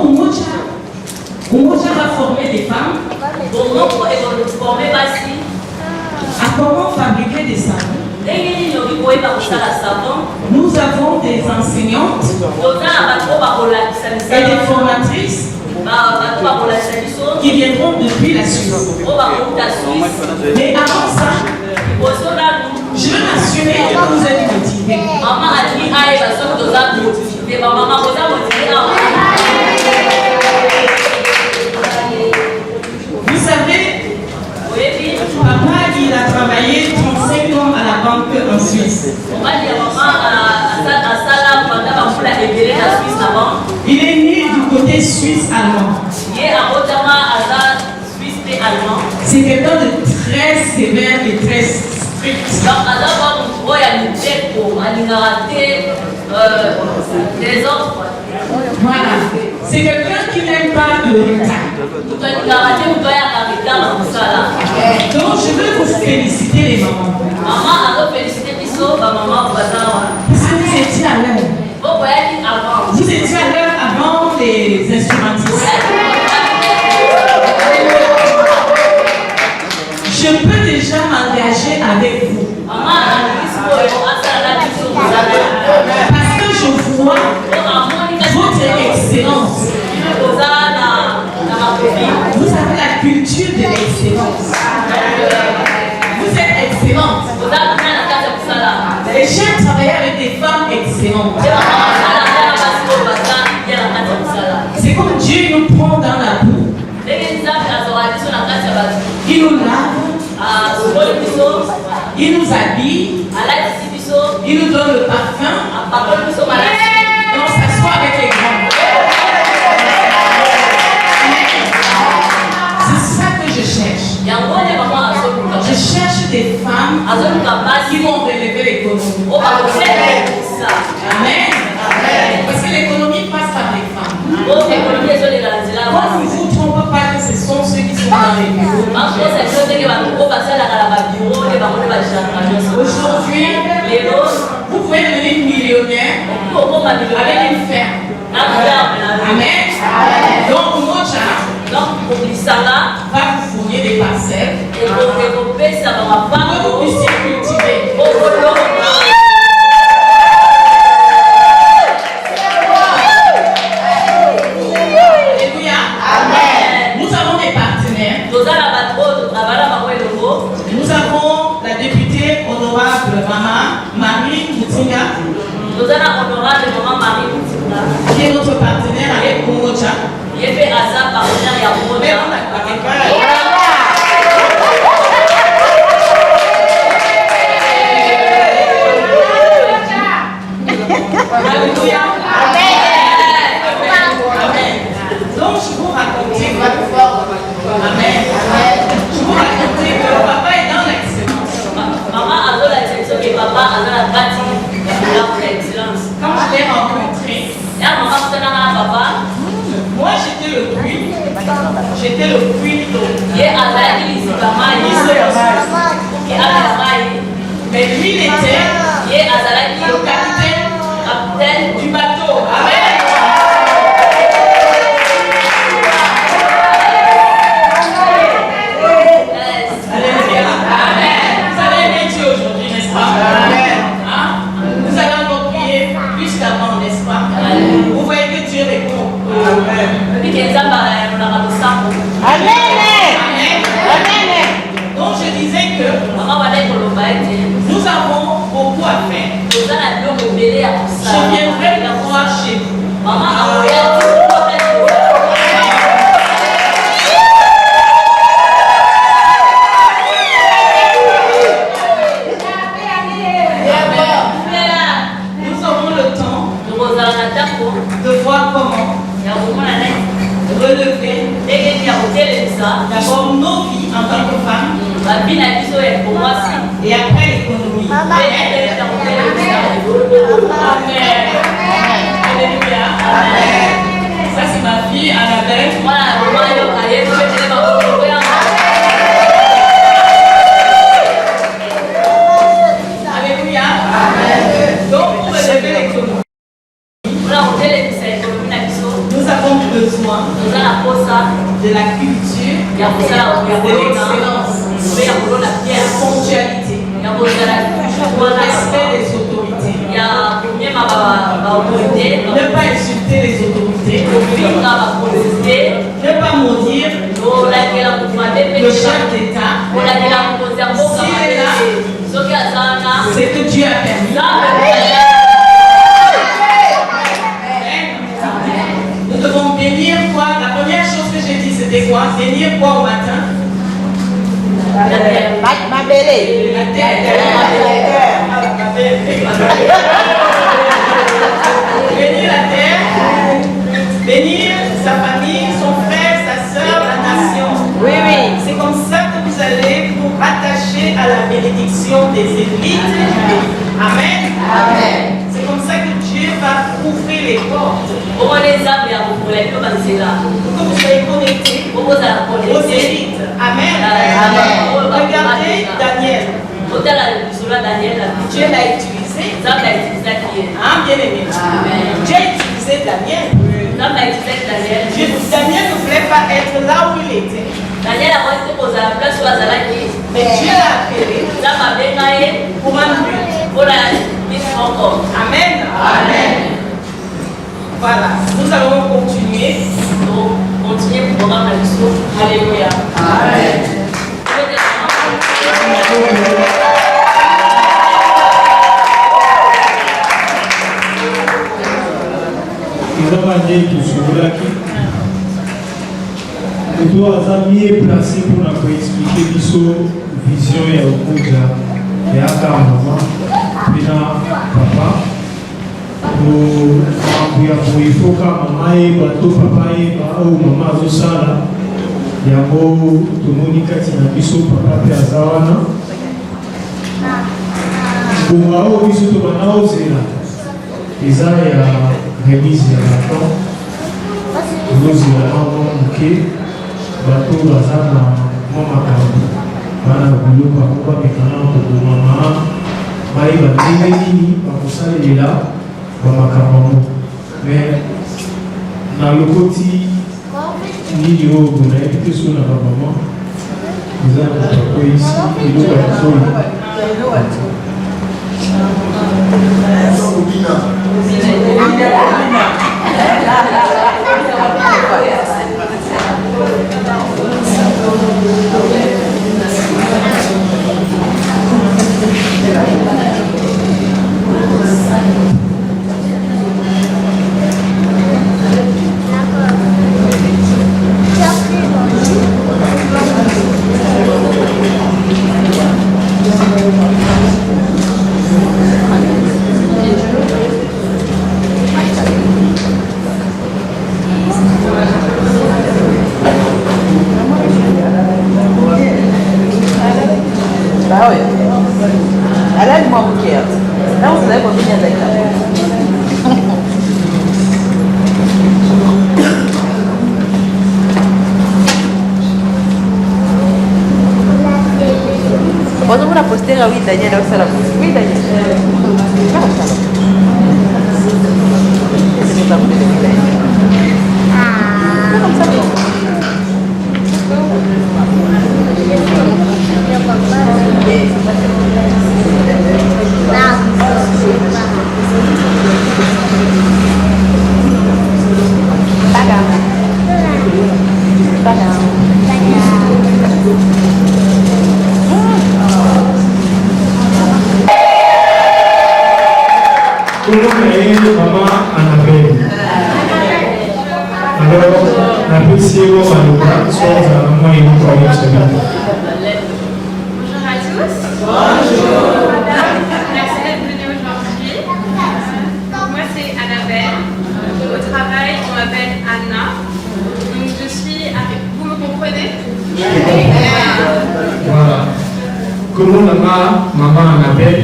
Umoja va former des femmes à comment fabriquer des savons. Nous avons des enseignantes et des formatrices qui viendront depuis la Suisse. Mais avant ça, je veux m'assurer que vous êtes motivés. Vous savez, papa il a travaillé 35 ans à la banque en Suisse. Il est né du côté suisse-allemand. C'est quelqu'un de très sévère et très strict. Voilà. C'est quelqu'un qui n'aime pas le retard. Donc je veux vous féliciter les mamans. Parce que vous étiez à l'heure. Vous étiez à l'heure avant les instrumentistes. Je peux déjà m'engager avec vous. Parce que je vois votre excellence. Vous avez la culture de l'excellence. Vous êtes excellente. Et j'aime travailler avec des femmes excellentes. C'est comme Dieu nous prend dans la boue. Il nous lave. Il nous habille. Il nous donne le parfum. Et on s'assoit avec les grands. C'est ça que je cherche. Je cherche des femmes qui vont relever l'économie. Amen. Parce que l'économie passe par les femmes. On ne vous trompe pas que ce sont ceux qui sont dans les bureaux. Aujourd'hui, vous pouvez devenir millionnaire avec une ferme. Amen. Donc, Umoja va vous fournir des parcelles vous puissiez cultiver. Alléluia. Amen. Nous avons des partenaires. Nous avons la députée honorable Marie Moutinga, qui est notre partenaire avec Kumocha. Alléluia. Amen. Donc je vous racontais. Amen. Je vous racontais que papa est dans l'excellence. Quand je l'ai rencontré, moi j'étais le fruit. J'étais le fruit de mais lui il était le capitaine du bateau. Amen. Alléluia. Amen. Vous allez aimer Dieu aujourd'hui, n'est-ce pas? Amen. Vous allez encore prier plus qu'avant, n'est-ce pas? Vous voyez que Dieu répond. Amen. Amen. Donc je disais que nous avons beaucoup à faire. Je viendrai vous voir chez vous. Nous aurons le temps de voir comment relever d'abord nos vies en tant que femmes et après l'économie. Amen. Alléluia. Ça c'est ma fille Annabelle. Alléluia. Donc pour relever l'économie, nous avons besoin de la culture, de l'excellence, de la ponctualité, le respect des autorités, ne pas insulter les autorités, ne pas maudire le chef d'État. S'il est là, c'est que Dieu a permis. Nous devons bénir quoi? La première chose que j'ai dit, c'était quoi? Bénir quoi au matin? La terre. Bénir la terre, bénir sa famille, son frère, sa soeur, la nation. Oui. C'est comme ça que vous allez vous rattacher à la bénédiction des élites du pays. Amen. C'est comme ça que Dieu va ouvrir les portes. Pour que vous soyez connectés aux élites. Amen. Regardez Daniel. Dieu l'a utilisé. Bien aimé. Dieu a utilisé Daniel. Daniel ne voulait pas être là où il était. Mais Dieu l'a appelé pour un but. Amen. Voilà, nous allons continuer. Alléluia. Amen. Nous avons mieux placé pour nous expliquer vision et au et à ta maman, puis papa. Il faut que maman et bateau papa et maman zosala yango tomoni kati na biso papa pe azawana bonga o biso to bana ozela eza ya remise ya bato ozela nango moke bato baza na mwa makambo bana biloko ako bamekana kobomama bayeba ndenge nini bakosalela bamakambo mais na lokoti nini oyo bonayebi te so na bamama Nous avons ici, il nous a Oui, Daniel, ça la pousse. Oui, Daniel. Maman Annabelle. Alors, la petite Bonjour à tous. Bonjour. Merci d'être venus aujourd'hui. Moi, c'est Annabelle. Au travail, on m'appelle Anna. Donc, je suis avec... Vous me comprenez? Voilà. Comment maman Annabelle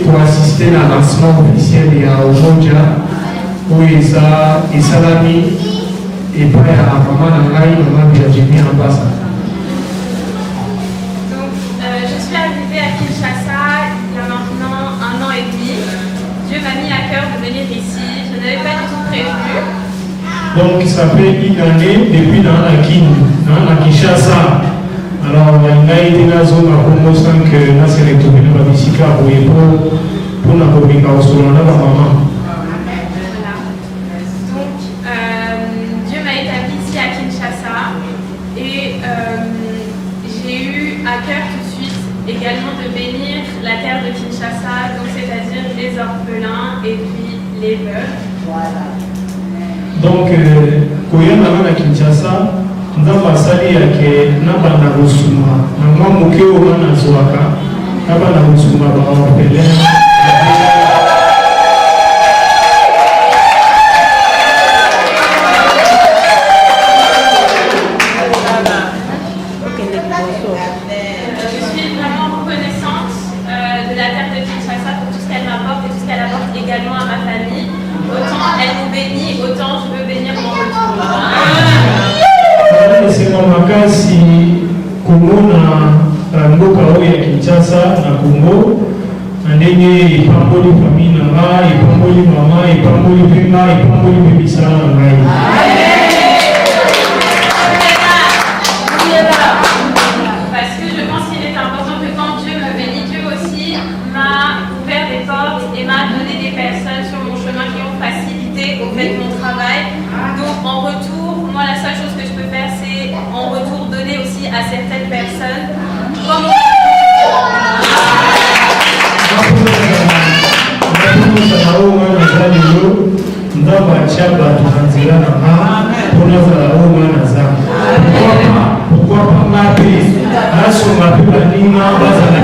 pour assister à la lancement officiel de Omoja où il salami et pas à maman Virginie en bas. Donc, je suis arrivée à Kinshasa il y a maintenant 1 an et demi. Dieu m'a mis à cœur de venir ici. Je n'avais pas du tout prévu. Donc, ça fait 1 année depuis dans la Kinshasa. Alors, il y a été dans la zone à Homo que là, c'est les tournées de la bicyclette pour la communication de la maman. Voilà. Donc, Dieu m'a établi ici à Kinshasa et j'ai eu à cœur tout de suite également de bénir la terre de Kinshasa, donc c'est-à-dire les orphelins et puis les veuves. Voilà. Donc, quand il y a à Kinshasa, ndamba asali yake nabanda kusuma na mwamuke wana zwaka nabanda kusuma ba orphelin Je suis vraiment reconnaissante de la terre de Kinshasa pour tout ce qu'elle m'apporte et tout ce qu'elle apporte également à ma famille. Autant elle nous bénit, autant je veux bénir mon retour. C'est makasi kumona mboka oyo ya Kinshasa na Congo ndenge ipamboli famille na ngai, ipamboli mama, ipamboli pema, ipamboli bebisala na ngai. Parce que je pense qu'il est important que quand Dieu me bénit, Dieu aussi m'a ouvert des portes et m'a donné des personnes sur mon chemin qui ont facilité au fait mon travail. Donc en retour, moi la seule chose que je peux faire, c'est en retour donner aussi à certaines personnes. Comme pourquoi pas m'appeler là sur ma pub anima base à la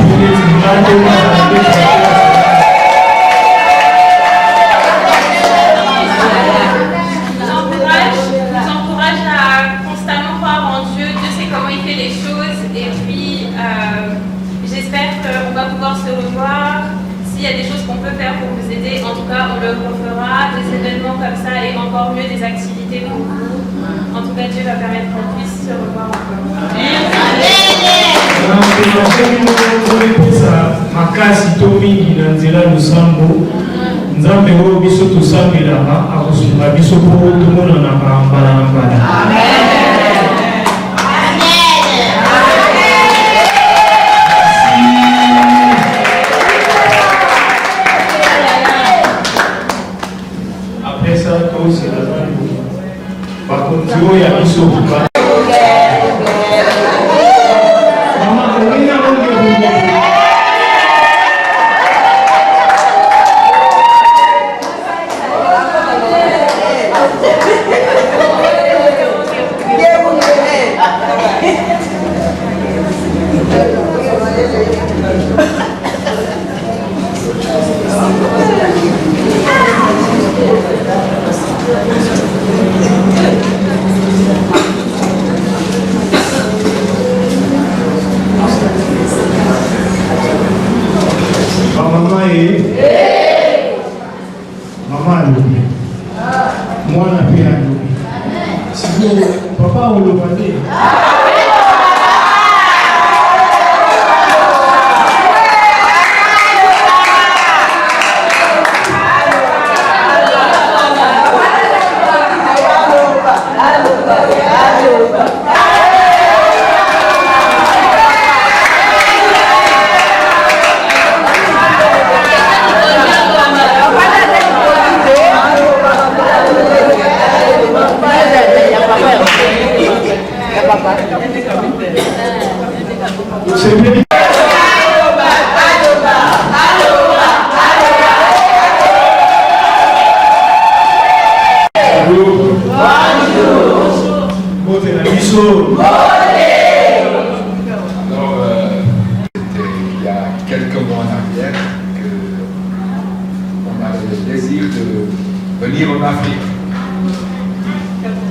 vous encourage à constamment croire en Dieu. Dieu sait comment il fait les choses et puis j'espère qu'on va pouvoir se revoir. S'il y a des choses qu'on peut faire pour vous aider, en tout cas on le refera, des événements comme ça et encore mieux des activités pour vous. En tout cas Dieu va permettre qu'on puisse se revoir encore. makasi to mingi na nzela lusambo nzambe oyo biso tosambelaka akosunga biso po tomonana mbala na mbala.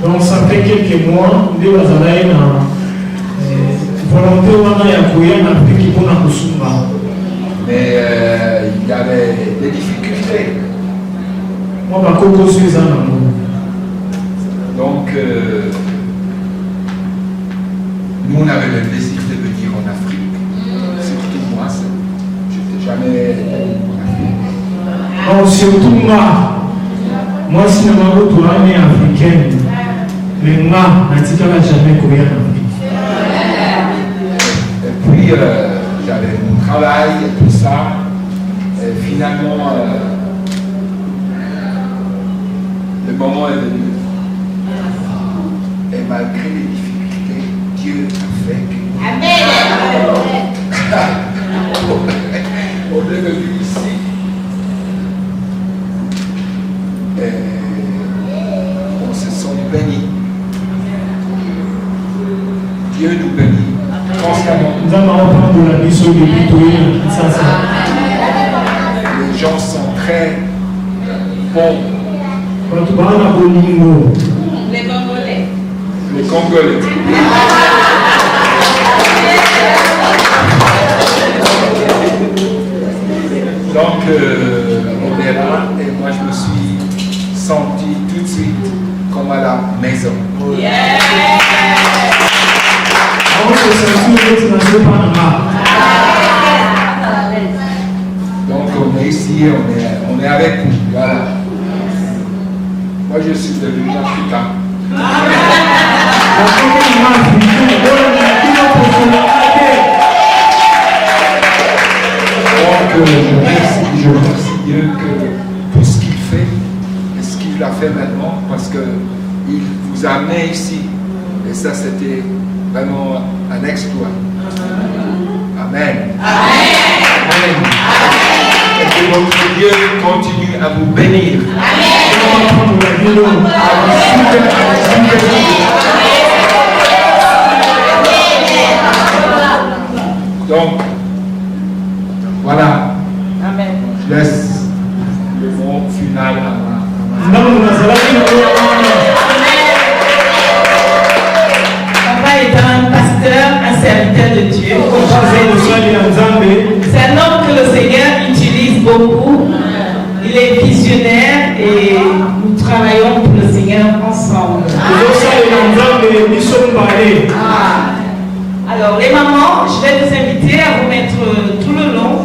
Donc ça fait quelques mois, nous avons volonté en Afrique pour nous soutenir. Mais il y avait des difficultés. Donc nous on avait le plaisir de venir en Afrique. Surtout moi, je n'étais jamais venu en Afrique. Non, surtout moi si je suis africaine, mais moi, je n'ai jamais couru en Afrique. Et puis j'avais mon travail et tout ça. Et finalement, le moment est venu. Et malgré les difficultés, Dieu a fait que... Amen. On est venu ici. Et on se sent bénis. Dieu nous bénit constamment. Les gens sont très bons. Les Congolais. Les Congolais. Donc, on est là et moi je me suis senti tout de suite comme à la maison. Donc on est ici, on est avec vous. Voilà. Moi je suis devenu africain. Donc je remercie Dieu que tout ce qu'il fait et ce qu'il a fait maintenant, parce qu'il vous a amené ici. Et ça c'était vraiment un exploit. Amen. Amen. Et que votre Dieu continue à vous bénir. Donc, voilà. Amen. Je laisse le mot final à moi. Papa est un pasteur, un serviteur de Dieu. C'est un homme que le Seigneur utilise beaucoup. Il est visionnaire et nous travaillons pour le Seigneur ensemble. Alors les mamans, je vais vous inviter à vous mettre tout le long.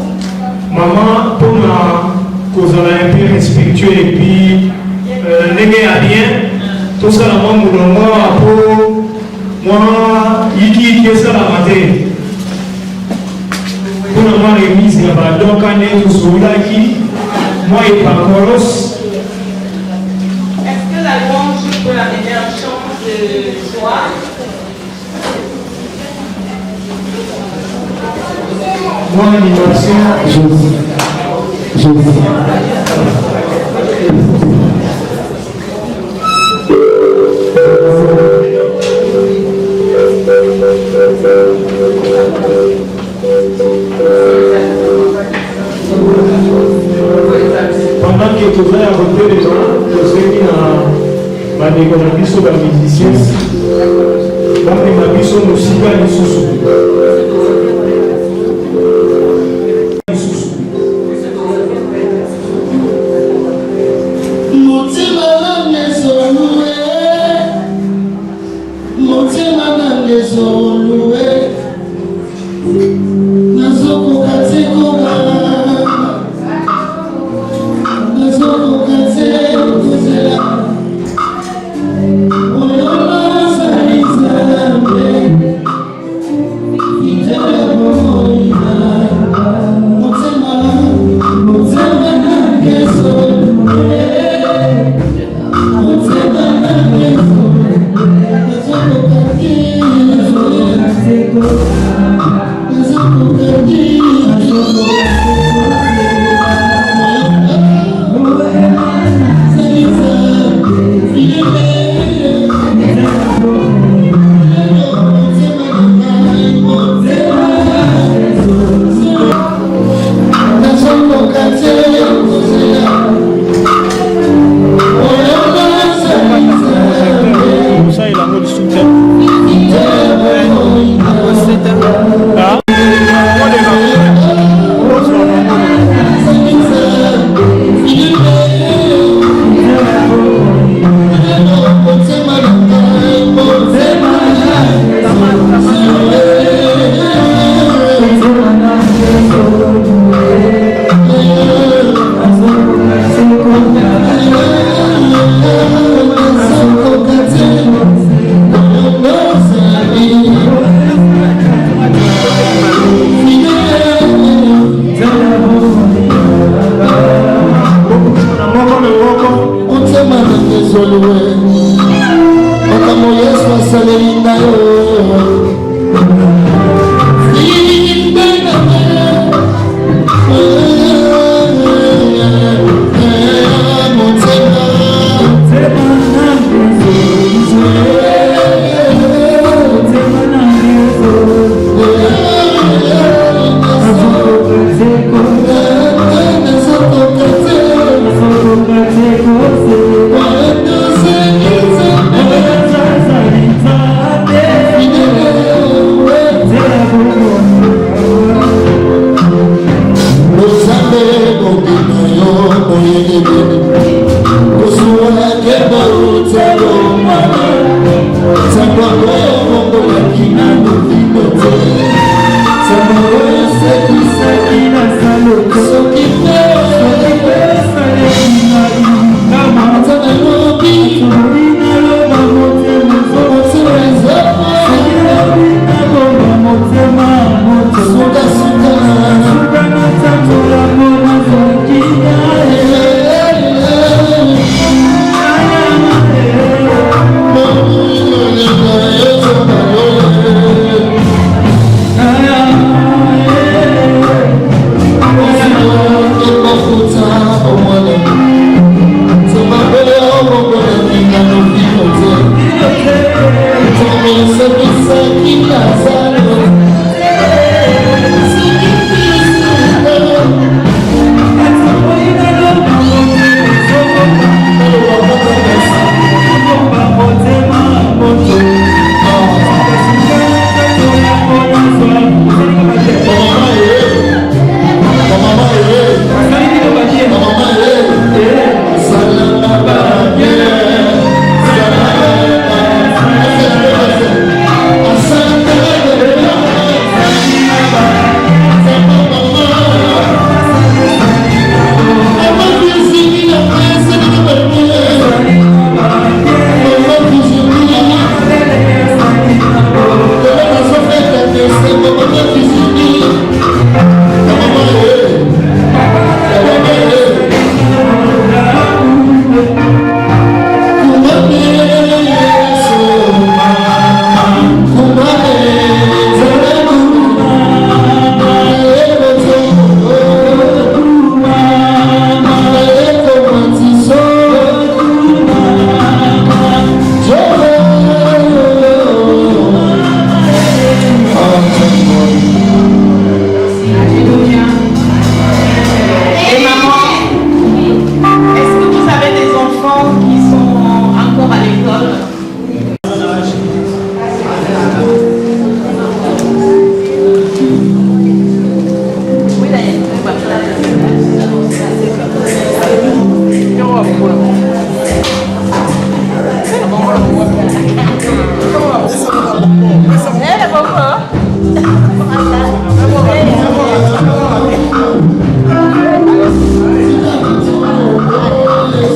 Maman, pour un peu respectueux et puis n'est à rien. Tout ça, pour moi, il ça la matin. Pour moi, l'église là-bas, donc quand on est moi et Pacoros. Est-ce que la louange peut amener un chant de soir. Mon animation, pendant que tu vas à côté de toi, je sais qu'il y a des musiciens, donc les musiciens musique à l'issue.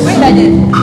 Oui, Daniel.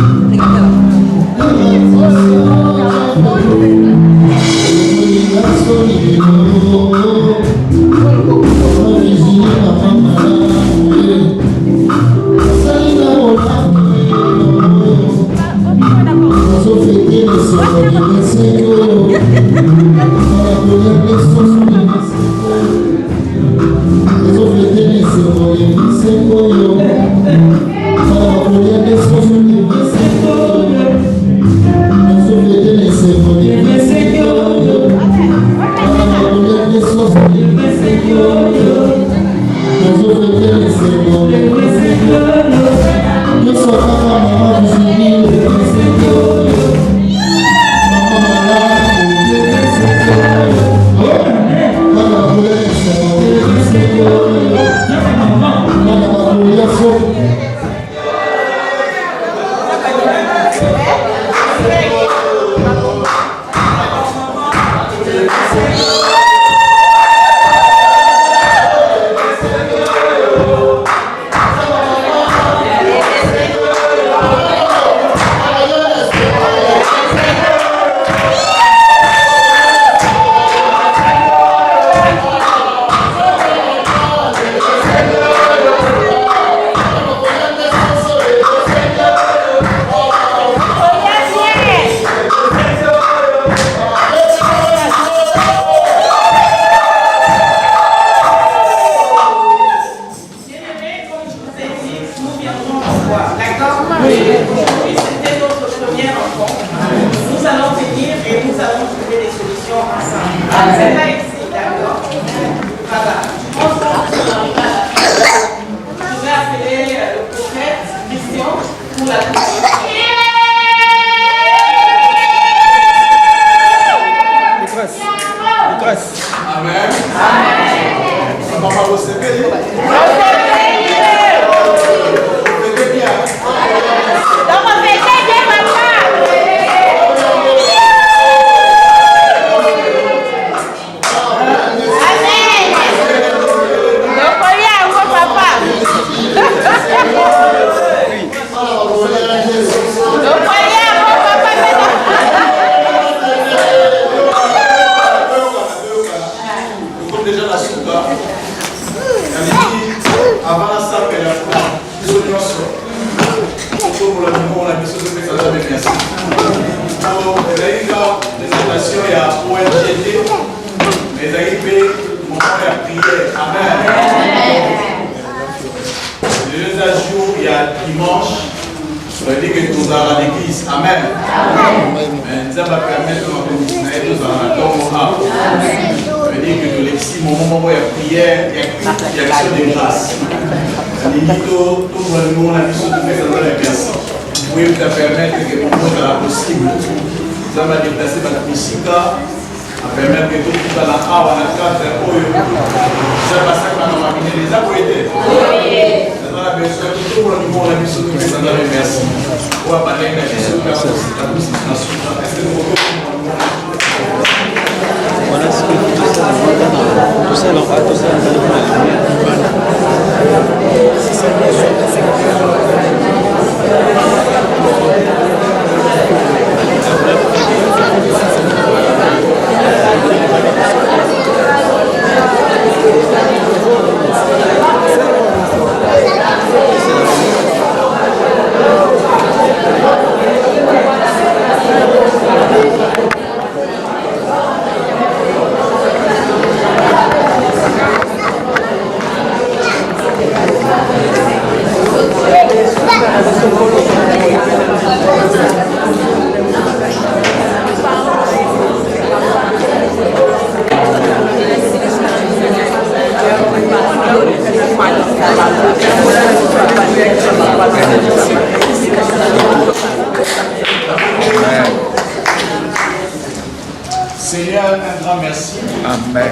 Seigneur, un grand merci. Amen.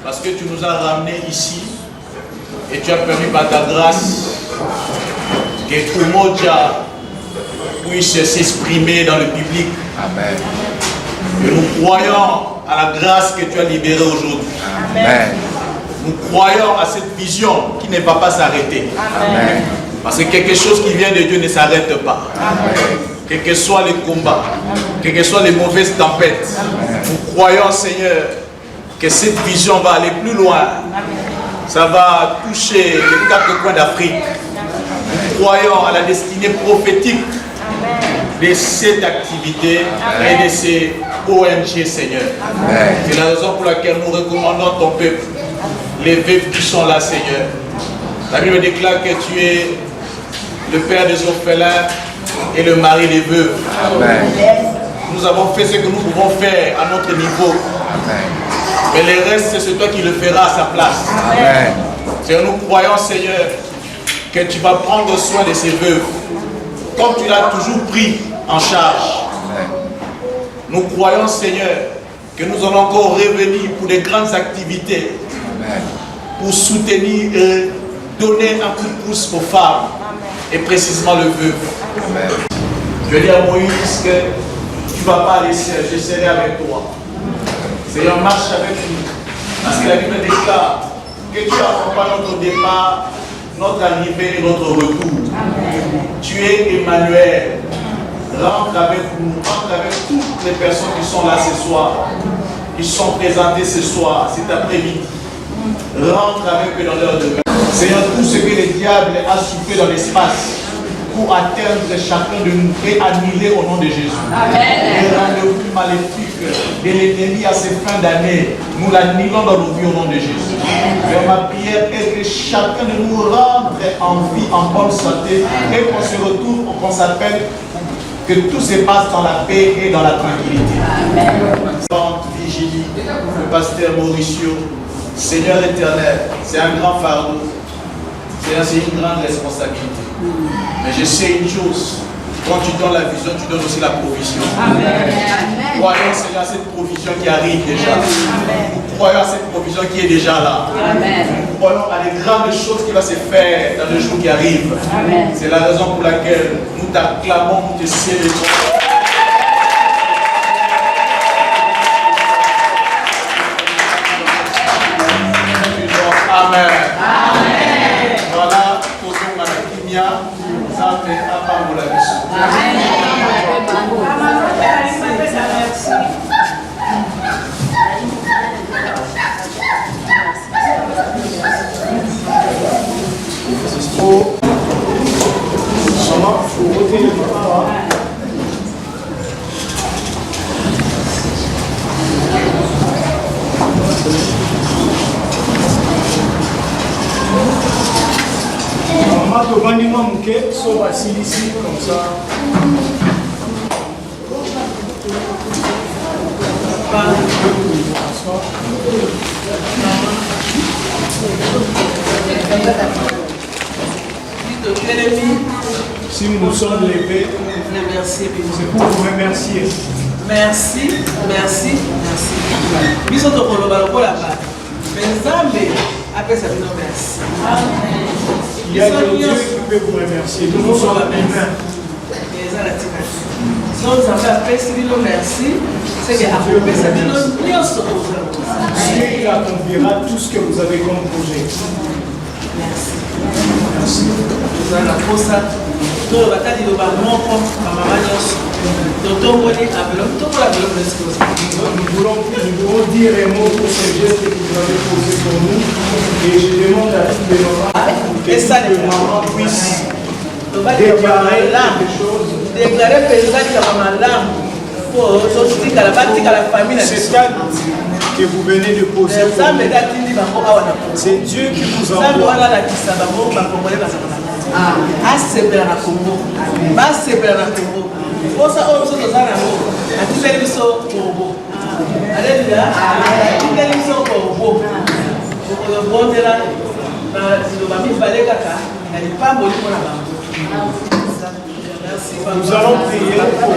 Parce que tu nous as ramenés ici et tu as permis par ta grâce que Umoja puisse s'exprimer dans le public. Amen. Et nous croyons à la grâce que tu as libérée aujourd'hui. Amen. Nous croyons à cette vision qui ne va pas s'arrêter. Amen. Parce que quelque chose qui vient de Dieu ne s'arrête pas. Amen. Quels que soient les combats, quelles que soient les mauvaises tempêtes, nous croyons, Seigneur, que cette vision va aller plus loin. Ça va toucher les 4 coins d'Afrique. Nous croyons à la destinée prophétique de cette activité et de ces ONG, Seigneur. C'est la raison pour laquelle nous recommandons ton peuple, les veuves qui sont là, Seigneur. La Bible déclare que tu es le père des orphelins et le mari des veuves. Amen. Nous avons fait ce que nous pouvons faire à notre niveau. Amen. Mais le reste, c'est toi qui le feras à sa place. Amen. Seigneur, nous croyons, Seigneur, que tu vas prendre soin de ces veuves, comme tu l'as toujours pris en charge. Amen. Nous croyons, Seigneur, que nous allons encore revenir pour des grandes activités, Amen. pour soutenir et donner un coup de pouce aux femmes, et précisément le veuve. Amen. Je vais dire à Moïse que tu ne vas pas aller seul, je serai avec toi. Seigneur, marche avec nous. Parce que la Bible déclare que tu accompagnes notre départ, notre arrivée et notre retour. Tu es Emmanuel. Rentre avec nous, rentre avec toutes les personnes qui sont là ce soir, qui sont présentées ce soir, cet après-midi. Rentre avec eux dans leur demeure. Seigneur, tout ce que le diable a soufflé dans l'espace pour atteindre chacun de nous et annuler au nom de Jésus. Les rendez-vous maléfiques de l'ennemi à ces fins d'année, nous l'annulons dans nos vies au nom de Jésus. Mais ma prière est que chacun de nous rentre en vie, en bonne santé et qu'on se retrouve, qu'on s'appelle, que tout se passe dans la paix et dans la tranquillité. Sainte Vigilie, le pasteur Mauricio, Seigneur éternel, c'est un grand fardeau. Seigneur, c'est une grande responsabilité. Mais je sais une chose, quand tu donnes la vision, tu donnes aussi la provision. Croyons, Seigneur, à cette provision qui arrive déjà. Nous croyons à cette provision qui est déjà là. Nous croyons à les grandes choses qui vont se faire dans les jours qui arrivent. C'est la raison pour laquelle nous t'acclamons, nous te célébrons. Amen. Voilà, posons la kimia, ça fait à part pour la mission. Faut voter le papa. Maman, tu vas nous manquer, sauf assis ici, comme ça. Si nous nous sommes levés, c'est pour vous remercier. Merci, merci, merci. Biso to koloba lokola ba. Benzambe apesa bino merci. Il y a que Dieu qui peut vous remercier. Nous sommes la même main. Donc ça fait apesa bino merci. C'est que apesa bino nyonso. Dieu il accomplira tout ce que vous avez comme projet. Merci. Merci. Nous allons pour ça. Nous batali do ba moko mama nyonso. Nous voulons dire un mot pour ce geste que vous avez posé pour nous. Et je demande à tous les mamans que les mamans puissent déclarer quelque chose. Déclarer président de maman c'est ça que vous venez de poser. C'est Dieu qui vous envoie. Posa oyo biso toza nango atindeli biso kobo aleluya atindeli biso kobo okobondela na liloba mibale kaka na lipamboli mpo na bango. Nous allons prier pour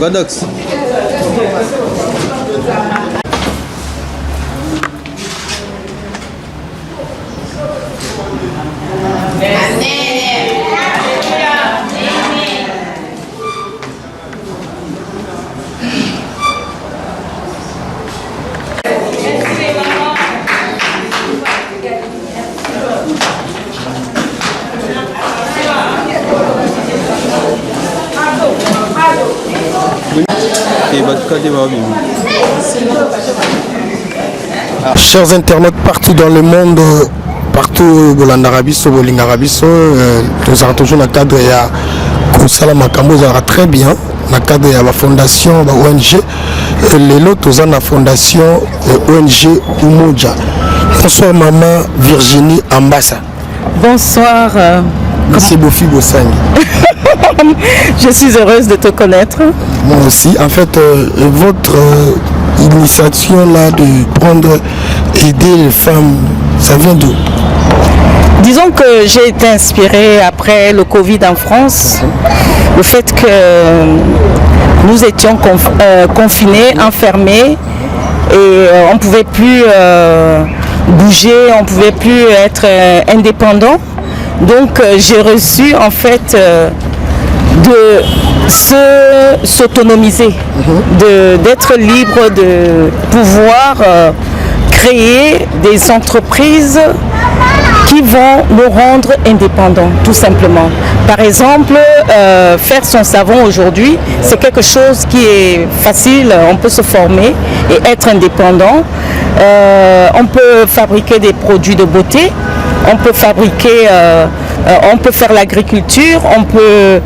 Godox. Chers internautes partout dans le monde, partout au Landarabiso, au Lingarabiso, nous avons toujours dans le cadre de Koussala Makambo, ça va très bien. Dans le cadre de la fondation de ONG, les autres dans la fondation ONG Umoja. Bonsoir maman Virginie Ambassa. Bonsoir. Monsieur Bofi Bossang. Je suis heureuse de te connaître. Moi aussi. En fait, votre initiation là de aider les femmes, ça vient d'où? Disons que j'ai été inspirée après le Covid en France. Le fait que nous étions confinés, enfermés et on ne pouvait plus bouger, on ne pouvait plus être indépendant. Donc j'ai reçu en fait de s'autonomiser, d'être libre, de pouvoir créer des entreprises qui vont nous rendre indépendants, tout simplement. Par exemple, faire son savon aujourd'hui, c'est quelque chose qui est facile, on peut se former et être indépendant. On peut fabriquer des produits de beauté, on peut fabriquer, on peut faire l'agriculture, on peut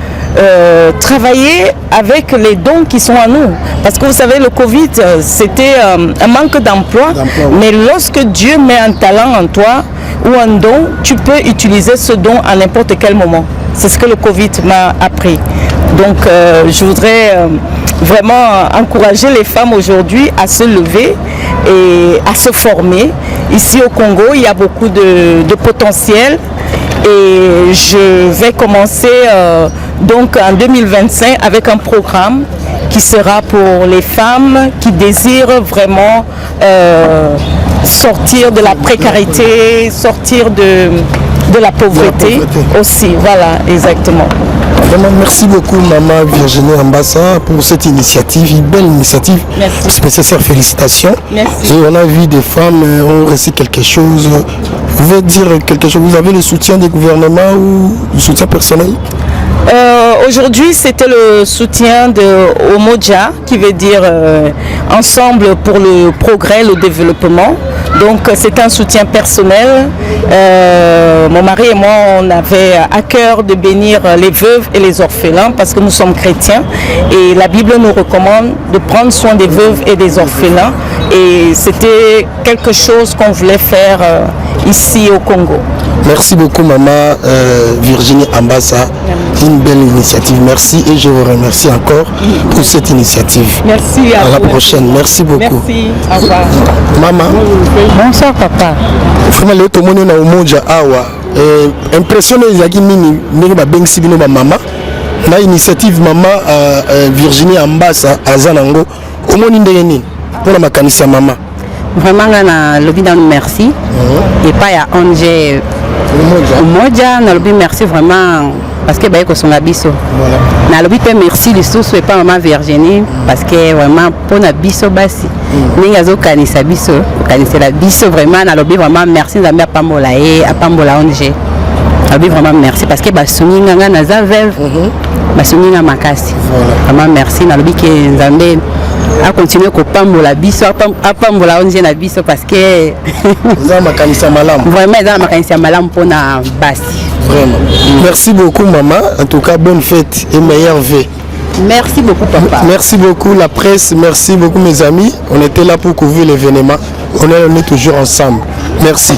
travailler avec les dons qui sont à nous. Parce que vous savez, le Covid, c'était un manque d'emploi, mais lorsque Dieu met un talent en toi ou un don, tu peux utiliser ce don à n'importe quel moment. C'est ce que le Covid m'a appris. Donc, je voudrais vraiment encourager les femmes aujourd'hui à se lever et à se former. Ici au Congo, il y a beaucoup de potentiel et je vais commencer donc en 2025 avec un programme qui sera pour les femmes qui désirent vraiment sortir de la précarité, sortir de la pauvreté aussi. Voilà, exactement. Vraiment, merci beaucoup Maman Virginie Ambassa pour cette initiative, une belle initiative. Merci. Sincères félicitations. Merci. Et on a vu des femmes ont réussi quelque chose. Vous pouvez dire quelque chose? Vous avez le soutien des gouvernements ou le soutien personnel? Aujourd'hui, c'était le soutien de Umoja, qui veut dire ensemble pour le progrès, le développement. Donc c'est un soutien personnel. Mon mari et moi, on avait à cœur de bénir les veuves et les orphelins parce que nous sommes chrétiens et la Bible nous recommande de prendre soin des veuves et des orphelins. Et c'était quelque chose qu'on voulait faire ici au Congo. Merci beaucoup Maman Virginie Ambassa. Une belle initiative. Merci et je vous remercie encore pour cette initiative. Merci à la prochaine. Merci beaucoup. Merci. Au revoir. Maman. Bonsoir papa. Vraiment le tomono na Umoja awa. Impressionné ezaki nini ndenge babengisi bino ba mama na initiative Maman Virginie Ambassa azanango omoni ndenge nini pour makanisi ya mama. Vraiment na lobi dans merci et pas ya ONG Umoja na lobi merci vraiment parce que baye ko songa biso na lobi pe merci lisusu et pas Maman Virginie parce que vraiment pour na biso basi ninga zo kanisa biso kanisela biso vraiment na lobi vraiment merci nzambe apambola e apambola ONG na lobi vraiment merci parce que basuni nganga na za veuve basuni nga makasi vraiment merci na lobi ke nzambe a continuer ko pambola biso apambola ONG na biso parce que za makanisa malamu vraiment za makanisa malamu pona basi vraiment. Merci beaucoup maman, en tout cas bonne fête et meilleure vie. Merci beaucoup papa. Merci beaucoup la presse, merci beaucoup mes amis. On était là pour couvrir l'événement. On est toujours ensemble. Merci.